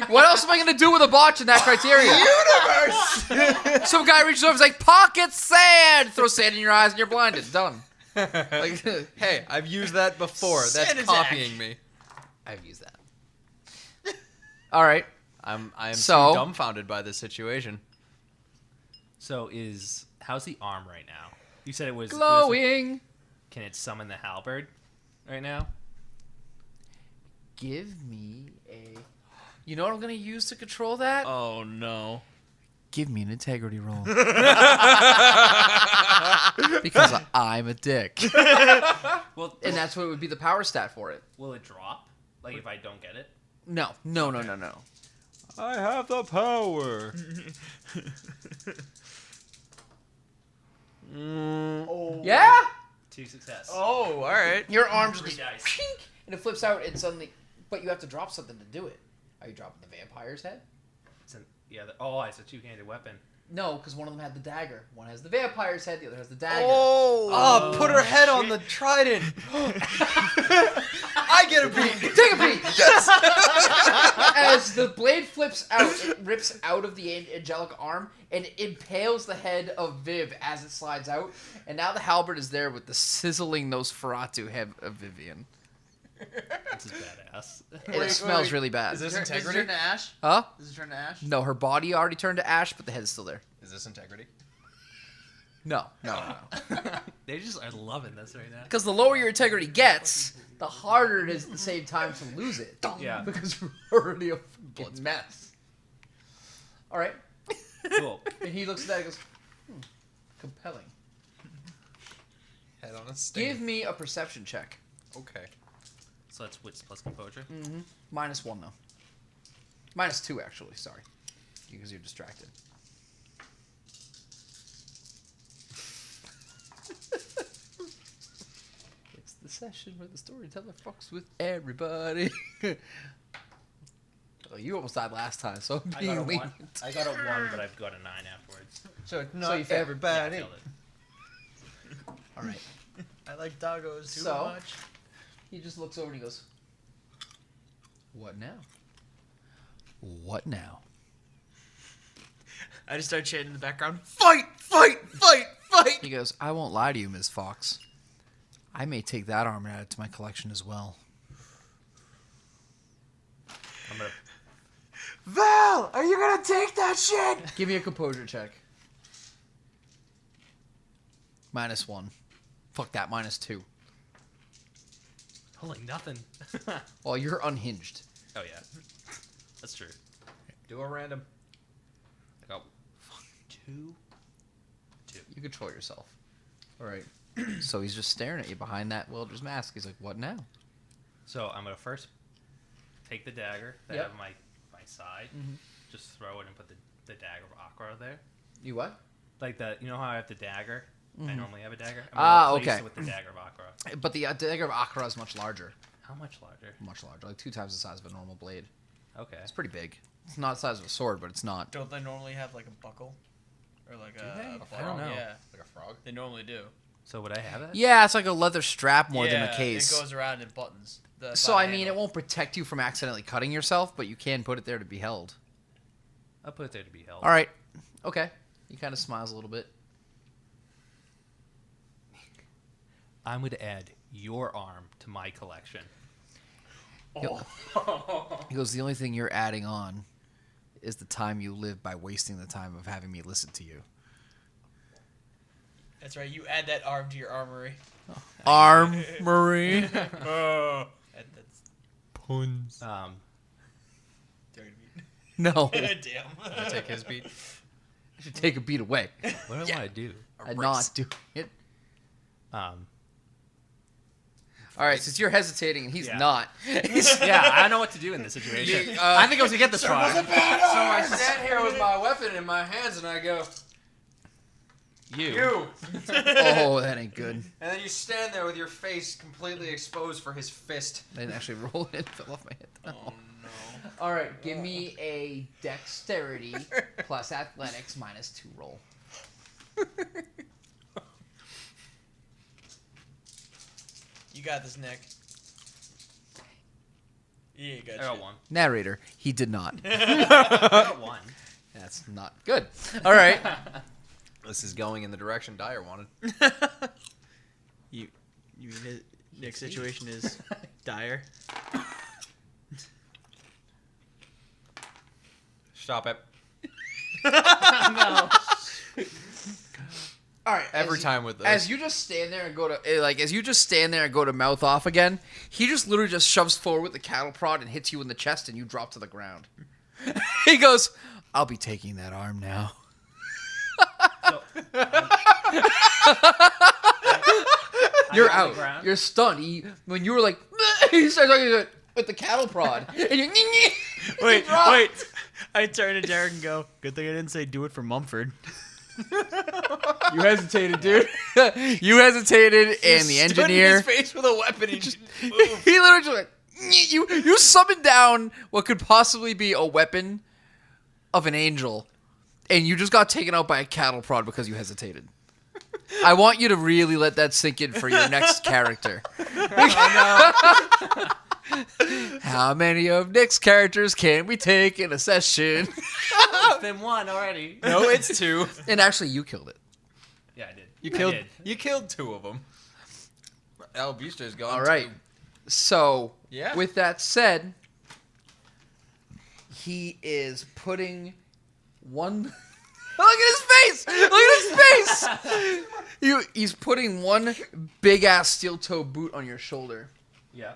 What else am I going to do with a botch in that criteria? Universe! Some guy reaches over and is like, pocket sand! Throw sand in your eyes and you're blinded. Done. Like, Hey, I've used that before. That's Sanizak. copying me. I've used that. All right. I am So- too dumbfounded by this situation. So how's the arm right now? You said it was Glowing. Can it summon the halberd right now? Give me a... You know what I'm going to use to control that? Oh no. Give me an integrity roll. Because I'm a dick. Well, And that's what would be the power stat for it. will it drop? Like if I don't get it? No. I have the power. Yeah? 2 success. Oh, all right. Your arm just 3 goes, dice. pink, and it flips out, and suddenly... But you have to drop something to do it. Are you dropping the vampire's head? It's a 2-handed weapon. No, because one of them had the dagger. One has the vampire's head, the other has the dagger. Oh, put her head on the trident. I get a beat. Take a peek! Yes! As the blade flips out, it rips out of the angelic arm, and it impales the head of Viv as it slides out. And now the halberd is there with the sizzling Nosferatu head of Vivian. This is badass. And it smells really bad. Is this Does it integrity? turn to ash? Huh? Does it turn to ash? No, her body already turned to ash, but the head is still there. Is this integrity? No. They just are loving this right now. Because the lower your integrity gets, the harder it is at the same time to lose it. Yeah. Because you're already a fucking mess. All right. Cool. And he looks at that and goes, compelling. Head on a stick. Give me a perception check. Okay. So that's wits plus composure. -1 though. -2, actually. Sorry. Because you're distracted. It's the session where the storyteller fucks with everybody. Oh, you almost died last time, so I'm I being got a 1. lenient. I got a 1, but I've got a 9 afterwards. So it's So not you failed. everybody. Yeah, I failed it. All right. I like doggos too So? much. He just looks over and he goes, "What now? What now?" I just start chanting in the background. Fight! Fight! Fight! Fight! He goes, "I won't lie to you, Ms. Fox. I may take that arm and add it to my collection as well." I'm gonna. Val, are you gonna take that shit? Give me a composure check. -1. Fuck that, -2. Holy nothing. Well, you're unhinged. Oh yeah, that's true. Do a random. I got 2. You control yourself. All right. So he's just staring at you behind that welder's mask. He's like, "What now?" So I'm gonna first take the dagger that I Yep. have on my side. Just throw it and put the dagger of Akra there. You what? Like you know how I have the dagger? I normally have a dagger. I'm Ah, gonna replace okay. it with the dagger of Akra. But the dagger of Akra is much larger. How much larger? Much larger. Like 2 times the size of a normal blade. Okay. It's pretty big. It's not the size of a sword, but it's not. Don't they normally have like a buckle? Or like a they? frog? I don't know. Yeah, Like a frog? they normally do. So would I have it? Yeah, it's like a leather strap more than a case. It goes around in buttons. So, I mean, it won't protect you from accidentally cutting yourself, but you can put it there to be held. I'll put it there to be held. All right. Okay. He kind of smiles a little bit. I'm going to add your arm to my collection. He goes, "The only thing you're adding on is the time you live by wasting the time of having me listen to you." That's right. You add that arm to your armory. Armory. That's Puns. dirty meat. No. Damn. I take his beat. I should take a beat away. What do I want to do? And not do it. Um, All right, since you're hesitating and he's Yeah. not. yeah, I don't know what to do in this situation. I think I was going to get this far. So I stand here with my weapon in my hands and I go, you. Oh, that ain't good. And then you stand there with your face completely exposed for his fist. I didn't actually roll it. It fell off my head. Oh no. All right, give me a dexterity plus athletics -2 roll. You got this, Nick. Yeah, you got I got shit. 1. Narrator, he did not. I got 1. That's not good. All right. This is going in the direction Dyer wanted. You mean Nick's situation is dire? Stop it. No. All right. Every time with this. As you just stand there and go to mouth off again, he just literally just shoves forward with the cattle prod and hits you in the chest, and you drop to the ground. He goes, "I'll be taking that arm now." So, You're I'm on out. the ground. You're stunned. When you were like, he started talking with the cattle prod, and you Wait, drop. wait. I turn to Derek and go, "Good thing I didn't say do it for Mumford." You hesitated, dude. You hesitated, and the Stood engineer. in his face with a weapon and just He literally just went, you summoned down what could possibly be a weapon of an angel, and you just got taken out by a cattle prod because you hesitated. I want you to really let that sink in for your next character. How many of Nick's characters can we take in a session? It's been 1 already. no, it's 2. And actually, you killed it. Yeah, I did. You killed 2 of them. El Buster's gone. All right. So, Yeah. with that said, he is putting one. Look at his face! Look at his face! He's putting one big ass steel toe boot on your shoulder, Yeah.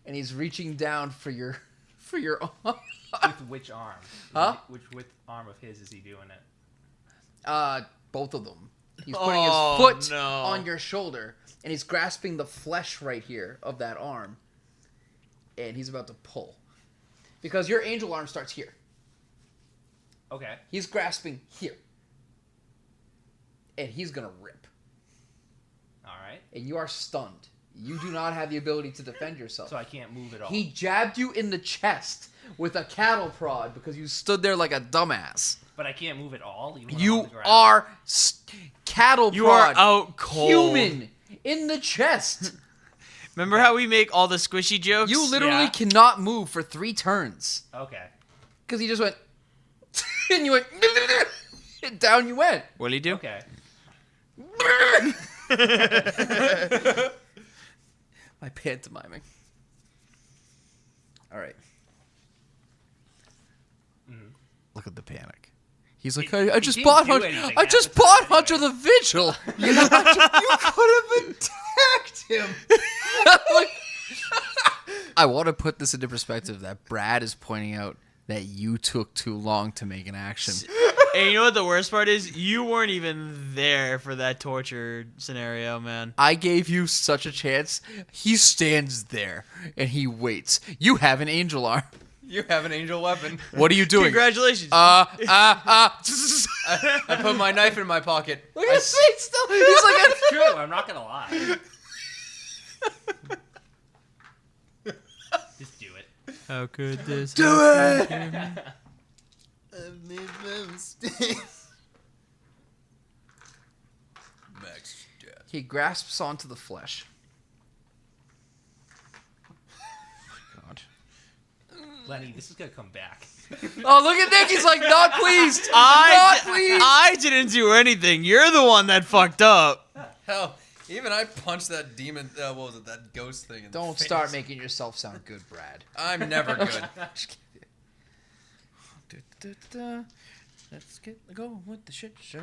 and he's reaching down for your arm. With which arm? Huh? Which arm of his is he doing it? Both of them. He's putting Oh, his foot no. on your shoulder, and he's grasping the flesh right here of that arm, and he's about to pull. Because your angel arm starts here. Okay. He's grasping here. And he's going to rip. All right. And you are stunned. You do not have the ability to defend yourself. So I can't move at all. He jabbed you in the chest with a cattle prod because you stood there like a dumbass. But I can't move at all. Even when I'm on You the ground? are cattle You are prod. out cold. Human in the chest. Remember how we make all the squishy jokes? You literally Yeah. cannot move for 3 turns. Okay. Because he just went... and you went... and down you went. What'd he do? Okay. My pantomiming. All right. Look at the panic. He's like, I just didn't bought do Hunter. anything I at just the time bought anyway. Hunter the Vigil. You could have attacked him. I want to put this into perspective that Brad is pointing out that you took too long to make an action. And you know what the worst part is? You weren't even there for that torture scenario, man. I gave you such a chance. He stands there and he waits. You have an angel arm. You have an angel weapon. What are you doing? Congratulations. I put my knife in my pocket. Look at his face still. He's like, It's true. I'm not gonna lie. Just do it. How could this do it. Max death. He grasps onto the flesh. God. Lenny, this is gonna come back. Oh, look at Nick. He's like, not pleased. I Not pleased. I didn't do anything. You're the one that fucked up. Hell, even I punched that demon. What was it? That ghost thing. In the Don't face. start making yourself sound good, Brad. I'm never good. Let's get going with the shit show.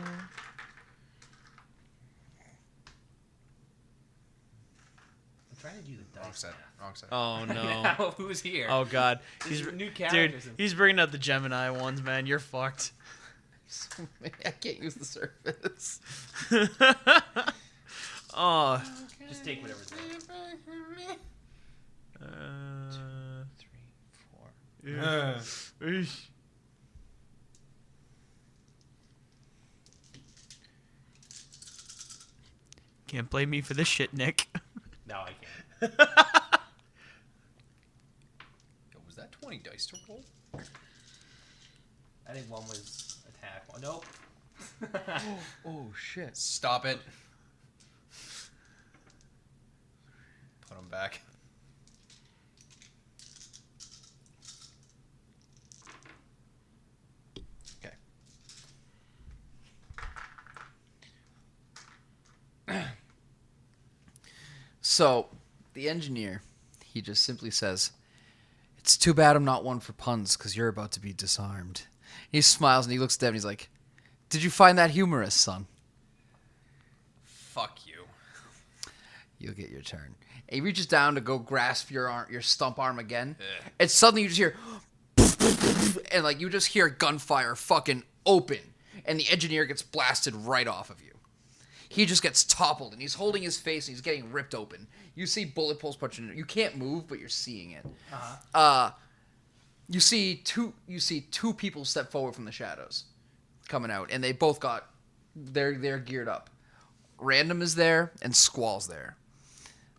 I'm trying to do the Wrong dice. set. Wrong set. Oh no. Now, who's here? Oh god. There's He's new dude. characters. He's bringing out the Gemini ones, man. You're fucked. I can't use the surface. Oh. Just take whatever's there. 3, 4. Eesh. Can't blame me for this shit, Nick. No, I can't. Yo, was that 20 dice to roll? I think one was attack. Oh, nope. Oh, shit. Stop it. Put them back. Okay. So, the engineer, he just simply says, "It's too bad I'm not one for puns, because you're about to be disarmed." He smiles and he looks at Devin and he's like, "Did you find that humorous, son?" Fuck you. You'll get your turn. And he reaches down to go grasp your arm, your stump arm again, Ugh. and suddenly you just hear, and like you just hear gunfire fucking open, and the engineer gets blasted right off of you. He just gets toppled, and he's holding his face, and he's getting ripped open. You see bullet holes punching. You can't move, but you're seeing it. You see two people step forward from the shadows, coming out, and they both got, they're geared up. Randome is there, and Squall's there.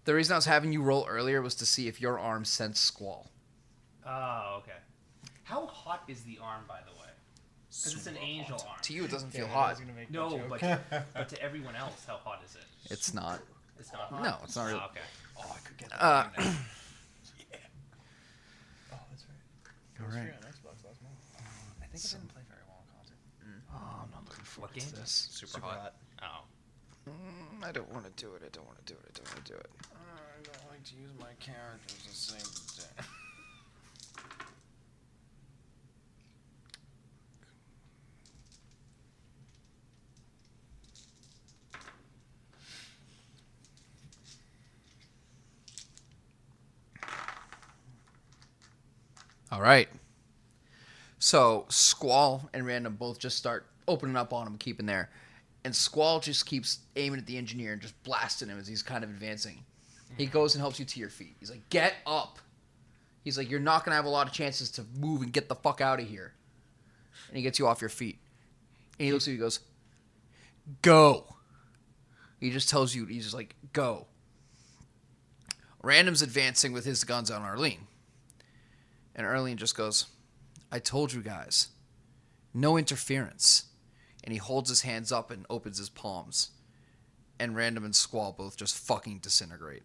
The reason I was having you roll earlier was to see if your arm sensed Squall. Oh, okay. How hot is the arm, by the way? Because it's an angel arm. To you, it doesn't feel hot. No, but to everyone else, how hot is it? It's not. It's not hot? No, it's not really. Oh, okay. Oh, I could get that. Uh, thing now. Oh, that's right. All right. On Xbox last month. I think I didn't play very well in concert. Oh, I'm not looking forward What to game? this. Super hot. Oh. I don't want to do it. I don't want to do it. I don't want to do it. I don't like to use my characters the same thing. All right. So Squall and Randome both just start opening up on him, keeping there. And Squall just keeps aiming at the engineer and just blasting him as he's kind of advancing. He goes and helps you to your feet. He's like, "Get up. He's like, you're not going to have a lot of chances to move and get the fuck out of here. And he gets you off your feet. And he looks at you and goes, go. He just tells you, he's just like, go. Randome's advancing with his guns on Erlein. And Erlein just goes, I told you guys, no interference. And he holds his hands up and opens his palms. And Randome and Squall both just fucking disintegrate.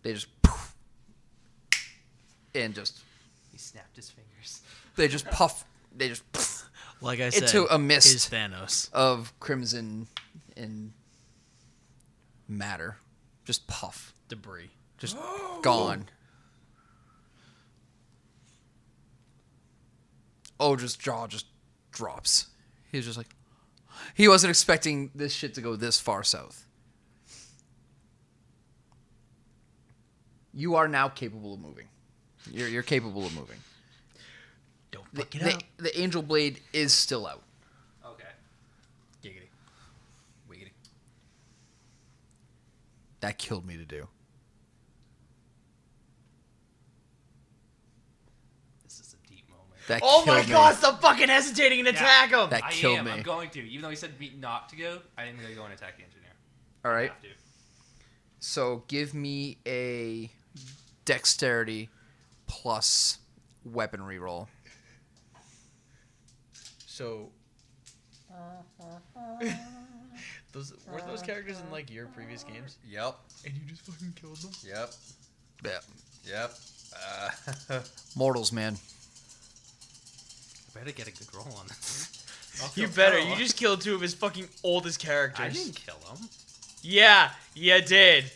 They just poof. And just... He snapped his fingers. They just puff. They just poof. Like I said, into a mist is Thanos. of crimson and matter. Just puff. Debris. Just gone. Odra's jaw just drops. He's just like... He wasn't expecting this shit to go this far south. You are now capable of moving. You're capable of moving. Don't fuck it up. The Angel Blade is still out. Okay. Giggity. Wiggity. That killed me to do. This is a deep moment. That Oh my killed me. god, stop fucking hesitating and attack him! That I killed am. me. I'm going to. Even though he said me not to go, I am going to go and attack the engineer. All I right. have to. So give me a dexterity plus weaponry roll. So, weren't those characters in like your previous games? Yep. And you just fucking killed them? Yep. Yeah. Yep. Mortals, man. I better get a good roll on this. You better. You just killed two of his fucking oldest I characters. didn't kill him. Yeah, you did.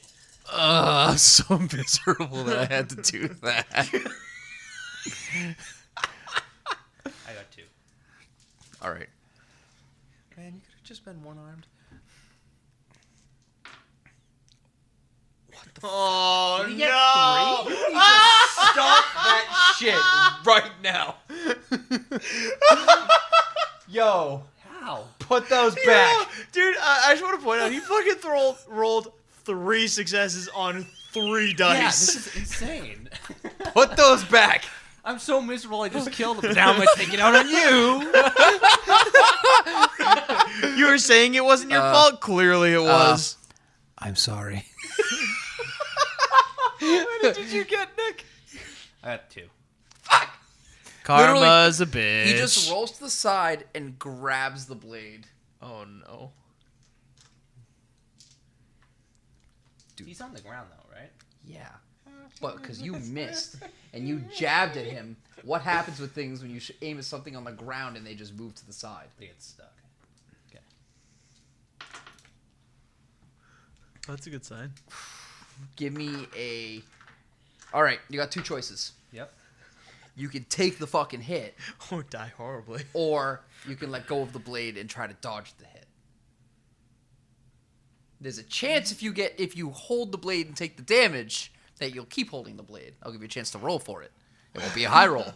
I'm so miserable that I had to do that. I got 2. All right. Man, you could have just been one-armed. Oh Did he get no! 3? Stop that shit right now. Yo, How? put those back. Dude, I just want to point out, he fucking rolled 3 successes on 3 dice. Yeah, this is insane. Put those back. I'm so miserable I just killed him, but now I'm going to take it out on you. You were saying it wasn't your fault? Clearly it was. I'm sorry. How many did you get, Nick? I got 2. Karma's a bitch. He just rolls to the side and grabs the blade. Oh no. He's on the ground, though, right? Yeah. But because you missed and you jabbed at him, what happens with things when you aim at something on the ground and they just move to the side? They get stuck. Okay. That's a good sign. Give me a... All right, you got 2 choices. Yep. You can take the fucking hit, Or die horribly. or you can let go of the blade and try to dodge the hit. There's a chance if you hold the blade and take the damage that you'll keep holding the blade. I'll give you a chance to roll for it. It won't be a high roll.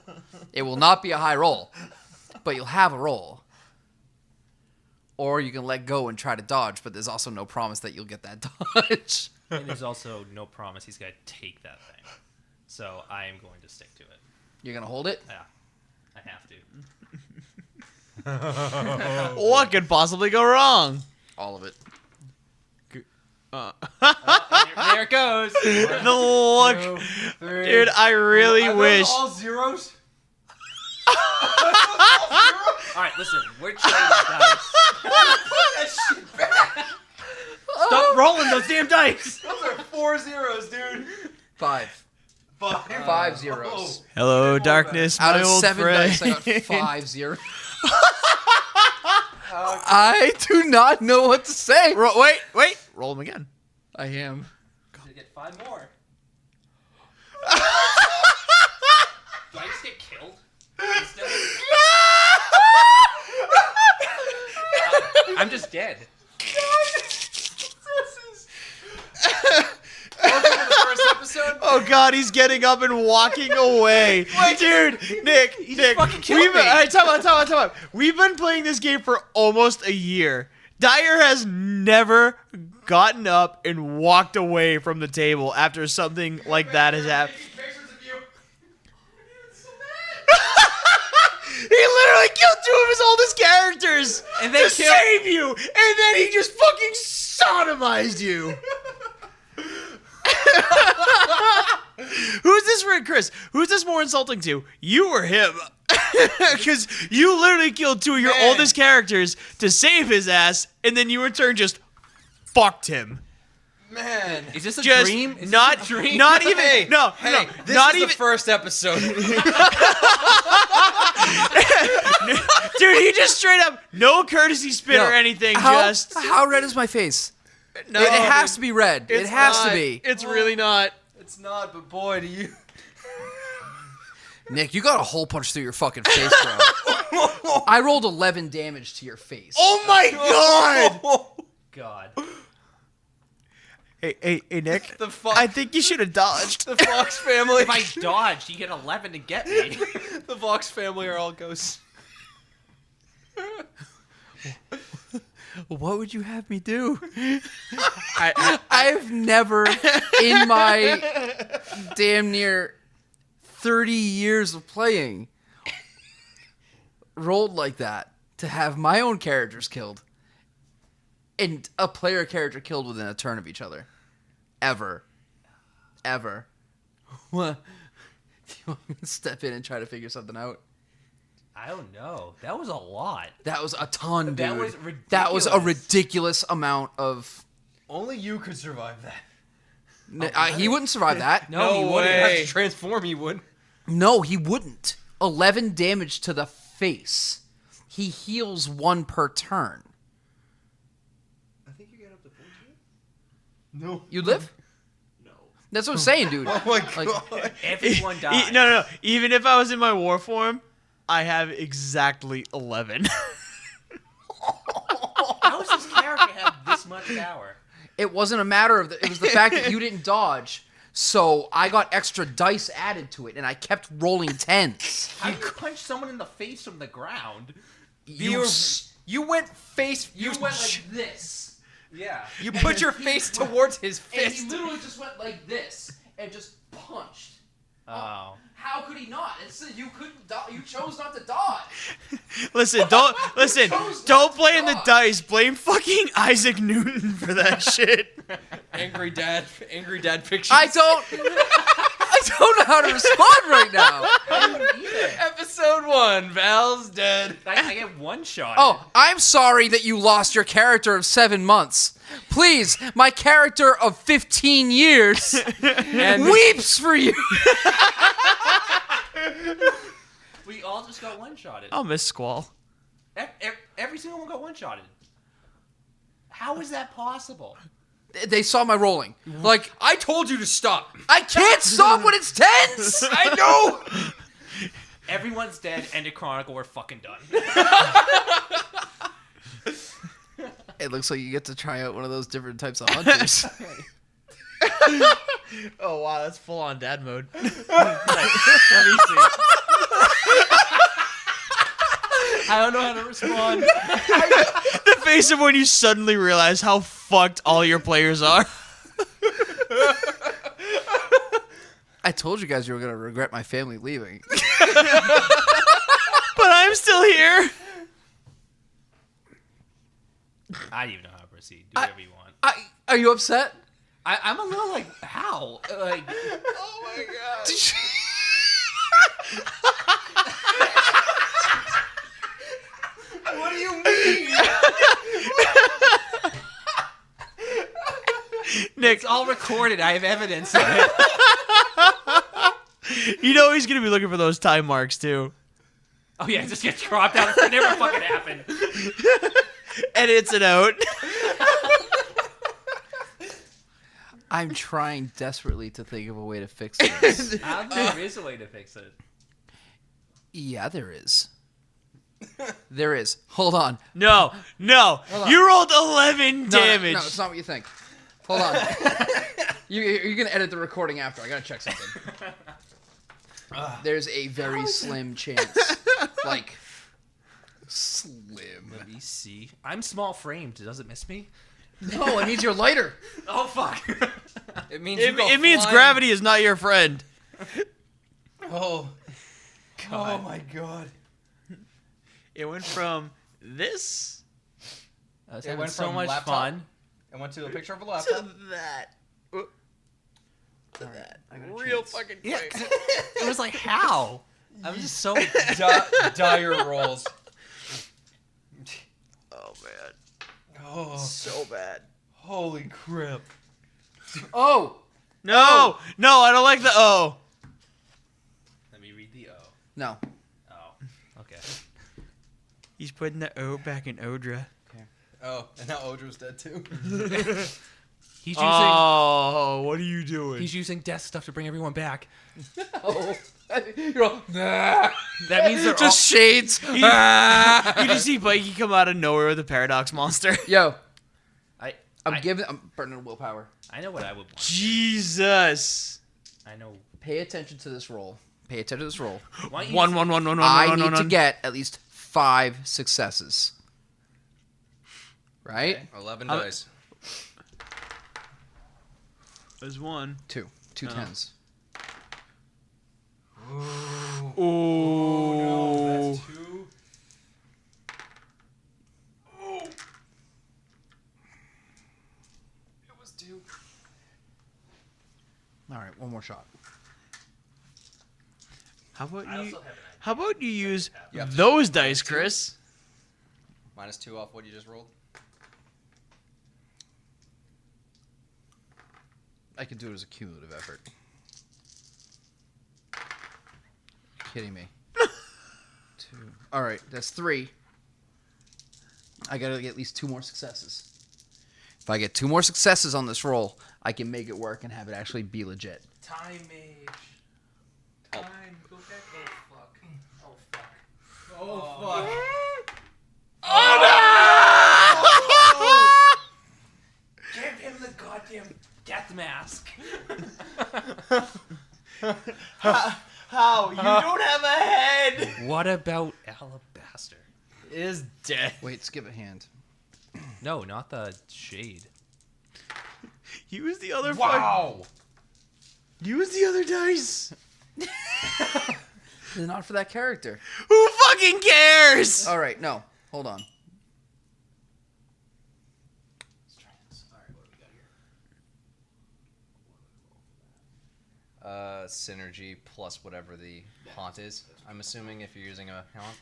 It will not be a high roll, but you'll have a roll. Or you can let go and try to dodge, but there's also no promise that you'll get that dodge. And there's also no promise he's going to take that thing. So I am going to stick to it. You're going to hold it? Yeah. I have to. What could possibly go wrong? All of it. There it goes. The look. Dude, I really wish. All zeros? All right, listen. We're trading dice. Stop rolling those damn dice. Those are 4 zeros, dude. 5. 5 zeros. Hello, darkness, Out my of old 7 friend. dice, I got 5 zeros. I do not know what to say. Wait. Roll them again. I am. You get 5 more. Do I just get killed? I'm just dead. Welcome to the first episode. Oh god, he's getting up and walking away. Dude, Nick, fucking killed we've me. All right, time out. We've been playing this game for almost a year. Dyer has never gotten up and walked away from the table after something like that has happened. literally killed 2 of his oldest characters And they to save you, and then he just fucking sodomized you. Who's this, Chris? Who's this more insulting to? You or him? Because you literally killed 2 of your oldest characters to save his ass, and then you in turn just fucked him. Man. Is this a Just dream? Is not, this a dream? not even. Hey, no, hey, no, this not is even. the first episode. Dude, he just straight up no courtesy spit No. or anything. How red is my face? No, it has to be red. It it's has not. to be. It's really not. It's not, but boy, do you. Nick, you got a hole punch through your fucking face, bro. I rolled 11 damage to your face. Oh my god! God. Hey, Nick. The Fox, I think you should have dodged. the Fox family. If I dodged, you get 11 to get me. The Fox family are all ghosts. What would you have me do? I've never, in my damn near 30 years of playing, rolled like that to have my own characters killed and a player character killed within a turn of each other. Ever. What? Do you want me to step in and try to figure something out? I don't know. That was a lot. That was a ton, dude. That was That was a ridiculous. ridiculous amount of... Only you could survive that. he wouldn't survive that. No, he wouldn't. You have way. to transform, he would. No, he wouldn't. 11 damage to the face. He heals 1 per turn. I think you get up to 14. No. You live? No. That's what I'm saying, dude. Oh my Like, god. Everyone died. No. Even if I was in my war form, I have exactly 11. How does this character have this much power? it wasn't a matter of... it was the fact that you didn't dodge. So I got extra dice added to it, and I kept rolling 10s. How do you punch someone in the face from the ground? You went face. You went like this. Yeah. You put your face towards his And he fist. literally just went like this and just punched. Oh. How could he not? You couldn't. You chose not to dodge. Listen, don't blame the dice. Blame fucking Isaac Newton for that shit. Angry dad pictures. I don't know how to respond right now. Episode 1. Val's dead. I get one shot. Oh, I'm sorry that you lost your character of 7 months. Please, my character of 15 years weeps for you. We all just got one-shotted. I'll miss Squall. Every single one got one-shotted. How is that possible? They saw my rolling. Like, I told you to stop. I can't stop when it's tense. I know. Everyone's dead. End of Chronicle. We're fucking done. It looks like you get to try out one of those different types of hunters. Oh wow, that's full on dad mode. Let me see. I don't know how to respond. The face of when you suddenly realize how fucked all your players are. I told you guys you were going to regret my family leaving. But I'm still here. I don't even know how to proceed. Do whatever you want. Are you upset? I'm a little like, how? Like, Oh my god. What do you mean? Nick, it's all recorded. I have evidence of it. you know he's gonna be looking for those time marks too. Oh yeah, it just gets cropped out. It never fucking happened. Edits it out. I'm trying desperately to think of a way to fix this. There is a way to fix it. Yeah, there is. There is. Hold on. No. on. You rolled 11 damage. No, it's not what you think. Hold on. You're going to edit the recording after. I got to check something. There's a very slim chance. Like, slim. Let me see. I'm small framed. Does it miss me? No, it means you're lighter. Oh fuck. It means you go It means flying. gravity is not your friend. Oh. God. Oh my god. It went from this I was It having went so from much laptop fun. I went to a picture of a to laptop. that. To that. I got a Real chance. fucking Yeah, quick. 'cause it was like, how? I was just so. Dire rolls. Oh man, Oh, so bad. holy crap. Oh No, no, I don't like the O. Let me read the O. no. Oh, okay. He's putting the O back in Odra. Oh, and now Odra's dead too. He's using Oh, what are you doing? he's using death stuff to bring everyone back. Oh, you're all, nah. That means they're all. Just shades. You just see Mikey come out of nowhere with a paradox monster. Yo, I I'm burning willpower. I know what I would want. Jesus. I know. Pay attention to this roll. Pay attention to this roll. Why don't you One. I need to get at least 5 successes. Right? 11 How- dice. There's one. 2 tens. Oh. That's 2. It was 2. All right, one more shot. How about I you? also have an How about you use Yep. those dice, Chris? Minus 2 off what you just rolled. I can do it as a cumulative effort. Kidding me? 2. All right, that's 3. I gotta get at least 2 more successes. If I get 2 more successes on this roll, I can make it work and have it actually be legit. time mage. Time. Go back. Oh fuck. Oh fuck. Oh, fuck. Give him the goddamn death mask. How? You don't have a head. What about Alabaster? Is dead. Wait, skip a hand. No, not the shade. Use the other. Wow. Use the other dice. They're not for that character. Who fucking cares? All right, no. Hold on. Synergy plus whatever the haunt is. I'm assuming if you're using a haunt.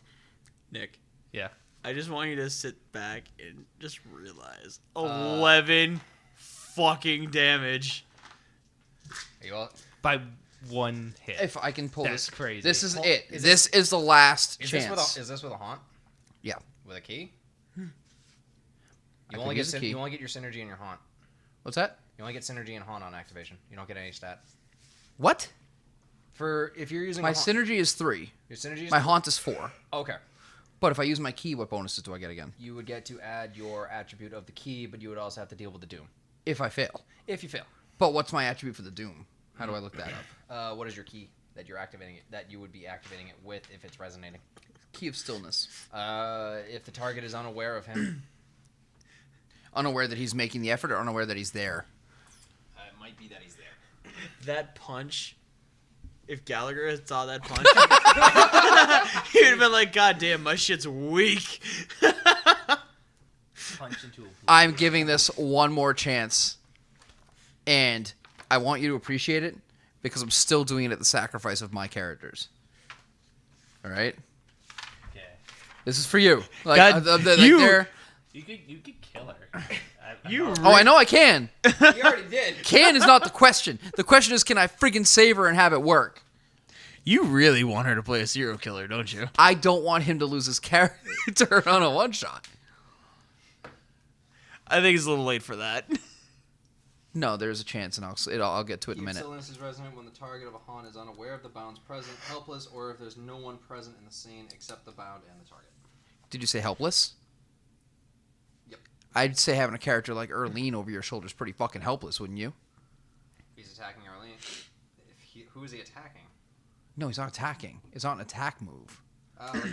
Nick, Yeah. I just want you to sit back and just realize 11 fucking damage. Are you all? By one hit. If I can pull That's this. crazy. This is Hold- it. is This is the last Is chance. this with a haunt? Yeah. With a key? I You could only use get a key. you only get your synergy and your haunt. What's that? You only get synergy and haunt on activation. You don't get any stat. What? For if you're using My a haunt, synergy is 3. your synergy is My haunt is 4. Okay. But if I use my key, what bonuses do I get again? You would get to add your attribute of the key, but you would also have to deal with the doom If I fail. if you fail. But what's my attribute for the doom? How do I look that up? What is your key that you're activating it? That you would be activating it with if it's resonating. Key of stillness. If the target is unaware of him, Unaware that he's making the effort or unaware that he's there? it might be that he's there. That punch. If Gallagher had saw that punch, he'd have been like, "God damn, my shit's weak." Punch into a blue. I'm giving this one more chance. And I want you to appreciate it because I'm still doing it at the sacrifice of my characters. All right? Okay. This is for you. Like, God, you- they're- You could kill her. Oh, I know I can. You already did. Can is not the question. The question is, can I friggin' save her and have it work? You really want her to play a serial killer, don't you? I don't want him to lose his character on a one-shot. I think it's a little late for that. No, there's a chance, and I'll get to it in a minute. Stillness is resonant when the target of a haunt is unaware of the bound's present, helpless, or if there's no one present in the scene except the bound and the target. Did you say helpless? Yep. I'd say having a character like Erlein over your shoulder is pretty fucking helpless, wouldn't you? He's attacking Erlein. Who is he attacking? No, he's not attacking. It's not an attack move. Oh, okay.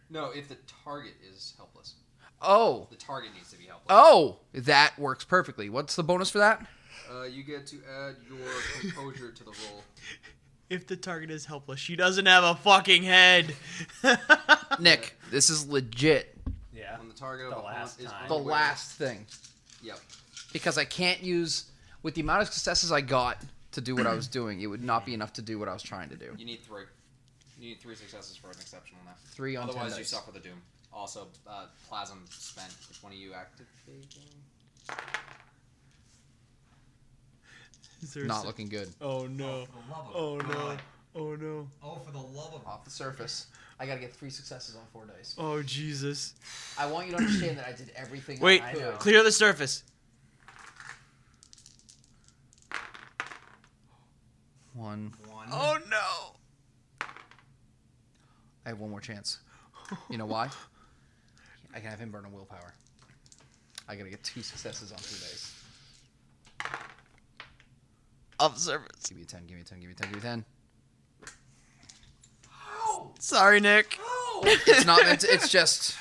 No, if the target is helpless. Oh. The target needs to be helpless. Oh, that works perfectly. What's the bonus for that? You get to add your composure to the roll. If the target is helpless, she doesn't have a fucking head. Nick, this is legit. Yeah. When the target of The a haunt last is time. The unaware- last thing. Yep. Because I can't use, with the amount of successes I got to do what I was doing, it would not be enough to do what I was trying to do. You need 3. You need 3 successes for an exceptional now. 3 on 10 Otherwise, you dice. suffer the doom. Also, plasm spent. Which one are you activating? Is there Not looking good. Oh no. Oh no. Oh no. Oh, for the love of... Off the surface. I gotta get 3 successes on 4 dice. Oh Jesus. I want you to understand that I did everything Wait, I could. clear the surface. 1. Oh no. I have 1 more chance. You know why? I can have him burn a willpower. I gotta get 2 successes on 2 dice. Off the surface. Give me a 10, give me a 10, give me a 10, give me a 10. Sorry, Nick. It's not meant to, it's just...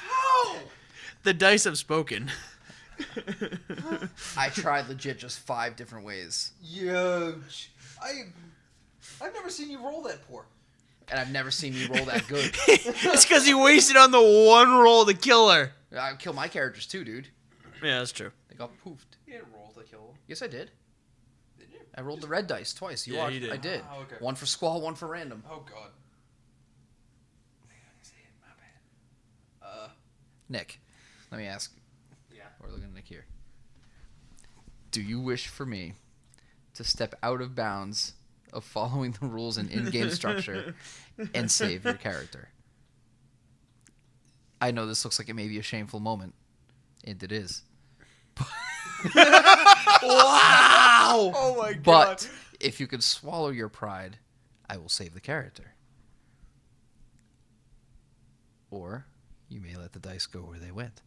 The dice have spoken. I tried legit just 5 different ways. Huge. I've never seen you roll that poor. And I've never seen you roll that good. It's because he wasted on the one roll to kill her. I killed my characters too, dude. Yeah, that's true. They got poofed. You didn't roll to kill him. Yes, I did. Did you? I rolled the red dice twice. You Yeah, watched. you did. I did. Oh, okay. 1 for squall, 1 for random. Oh, God. Nick, let me ask. Yeah. We're looking at Nick here. Do you wish for me to step out of bounds of following the rules and in-game structure and save your character? I know this looks like it may be a shameful moment, and it is. Wow! Oh my But if you could swallow your pride, I will save the character. Or you may let the dice go where they went.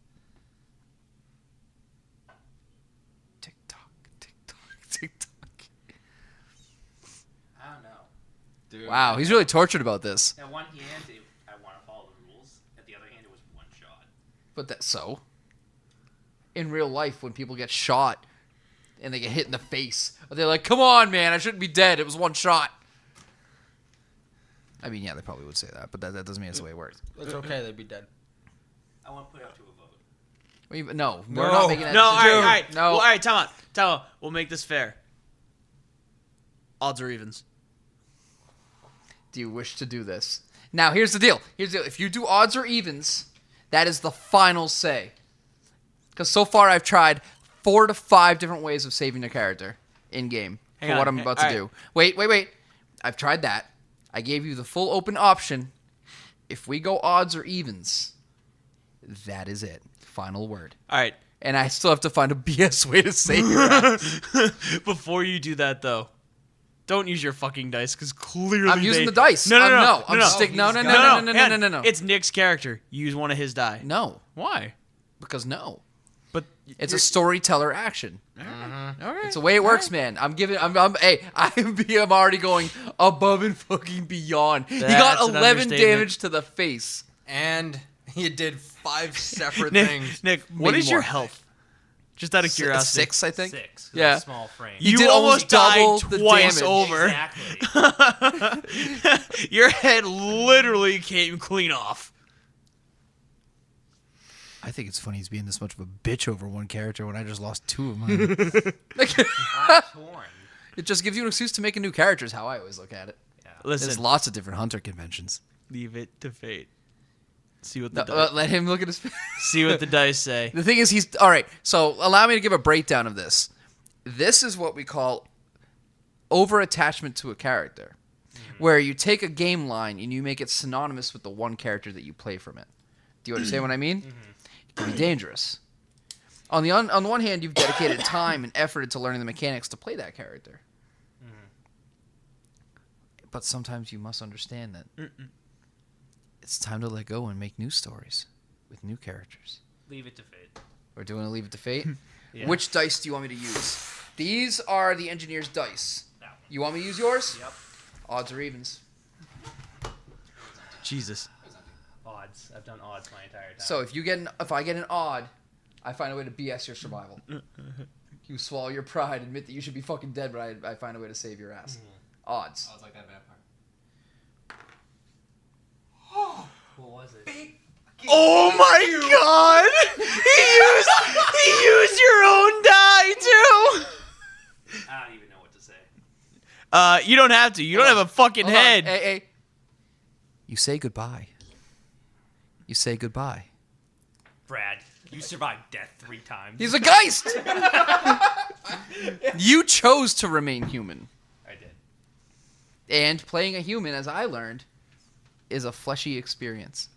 Tick tock, tick tock, tick tock. I don't know. Dude. Wow, he's really tortured about this. At one hand, I want to follow the rules. At the other hand, it was one shot. But that so? In real life, when people get shot and they get hit in the face, they're like, "Come on, man, I shouldn't be dead. It was one shot." I mean, yeah, they probably would say that, but that doesn't mean it's the way it works. It's okay, they'd be dead. I want to put it up to a vote. No, we're not making that No, all right, decision. all right. No. Well, all right, time out. We'll make this fair. Odds or evens. Do you wish to do this? Now, here's the deal. If you do odds or evens, that is the final say. Because so far I've tried 4 to 5 different ways of saving a character in-game Hang for on. what I'm about to All do. Wait. I've tried that. I gave you the full open option. If we go odds or evens, that is it. Final word. All right. And I still have to find a BS way to save your ass. Before you do that, though, don't use your fucking dice because clearly I'm using the dice. No. I'm sticking. No. Hang on. It's Nick's character. Use one of his die. No, Why? because no. But It's a storyteller action. all right. It's the way it works, man. I'm already going above and fucking beyond. He got That's an 11 understatement. damage to the face. And he did 5 separate Nick, things. Nick, what Maybe is your more. health? Just out of curiosity. 6, I think. 6. Yeah. Small frame. You You did almost double died the twice damage. over. Exactly. Your head literally came clean off. I think it's funny he's being this much of a bitch over one character when I just lost 2 of mine. I'm torn. It just gives you an excuse to make a new character is how I always look at it. Listen, There's lots of different hunter conventions. leave it to fate. See what the No, dice. let him look at his face. See what the dice say. The thing is, he's all right. So allow me to give a breakdown of this. This is what we call over attachment to a character, where you take a game line and you make it synonymous with the one character that you play from it. Do you understand what I mean? It can be dangerous. On the one hand, you've dedicated time and effort into learning the mechanics to play that character. But sometimes you must understand that it's time to let go and make new stories with new characters. Leave it to fate. We're doing a leave it to fate. Yeah. Which dice do you want me to use? These are the engineer's dice. That one. You want me to use yours? Yep. Odds or evens. Jesus. Odds. I've done odds my entire time. So if I get an odd, I find a way to BS your survival. You swallow your pride, admit that you should be fucking dead, but I find a way to save your ass. Odds. I was like that vampire. What was it? Oh my god! He used your own die too. I don't even know what to say. You don't have to. You don't have a fucking Hold on. head. Hey. You say goodbye. You say goodbye. Brad, you survived death 3 times. He's a Geist! You chose to remain human. I did. And playing a human, as I learned, is a fleshy experience.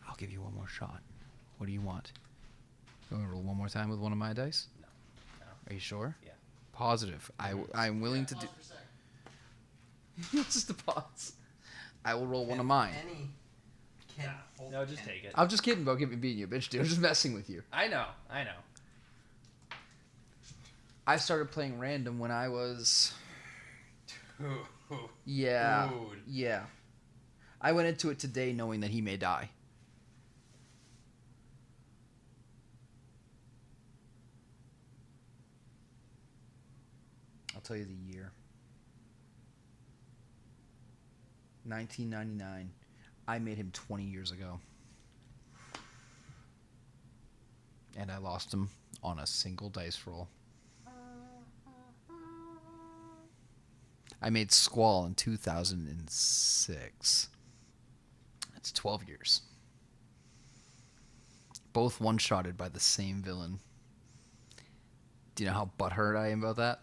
I'll give you one more shot. What do you want? You want to roll one more time with one of my dice? No. Are you sure? Yeah. Positive. I'm willing to do... Just a pause. I will roll one of mine. No, just take it. I'm just kidding about being you, bitch, dude. I'm just messing with you. I know. I started playing random when I was... Yeah. Dude. Yeah. I went into it today knowing that he may die. I'll tell you the year. 1999. I made him 20 years ago. And I lost him on a single dice roll. I made Squall in 2006. That's 12 years. Both one-shotted by the same villain. Do you know how butthurt I am about that?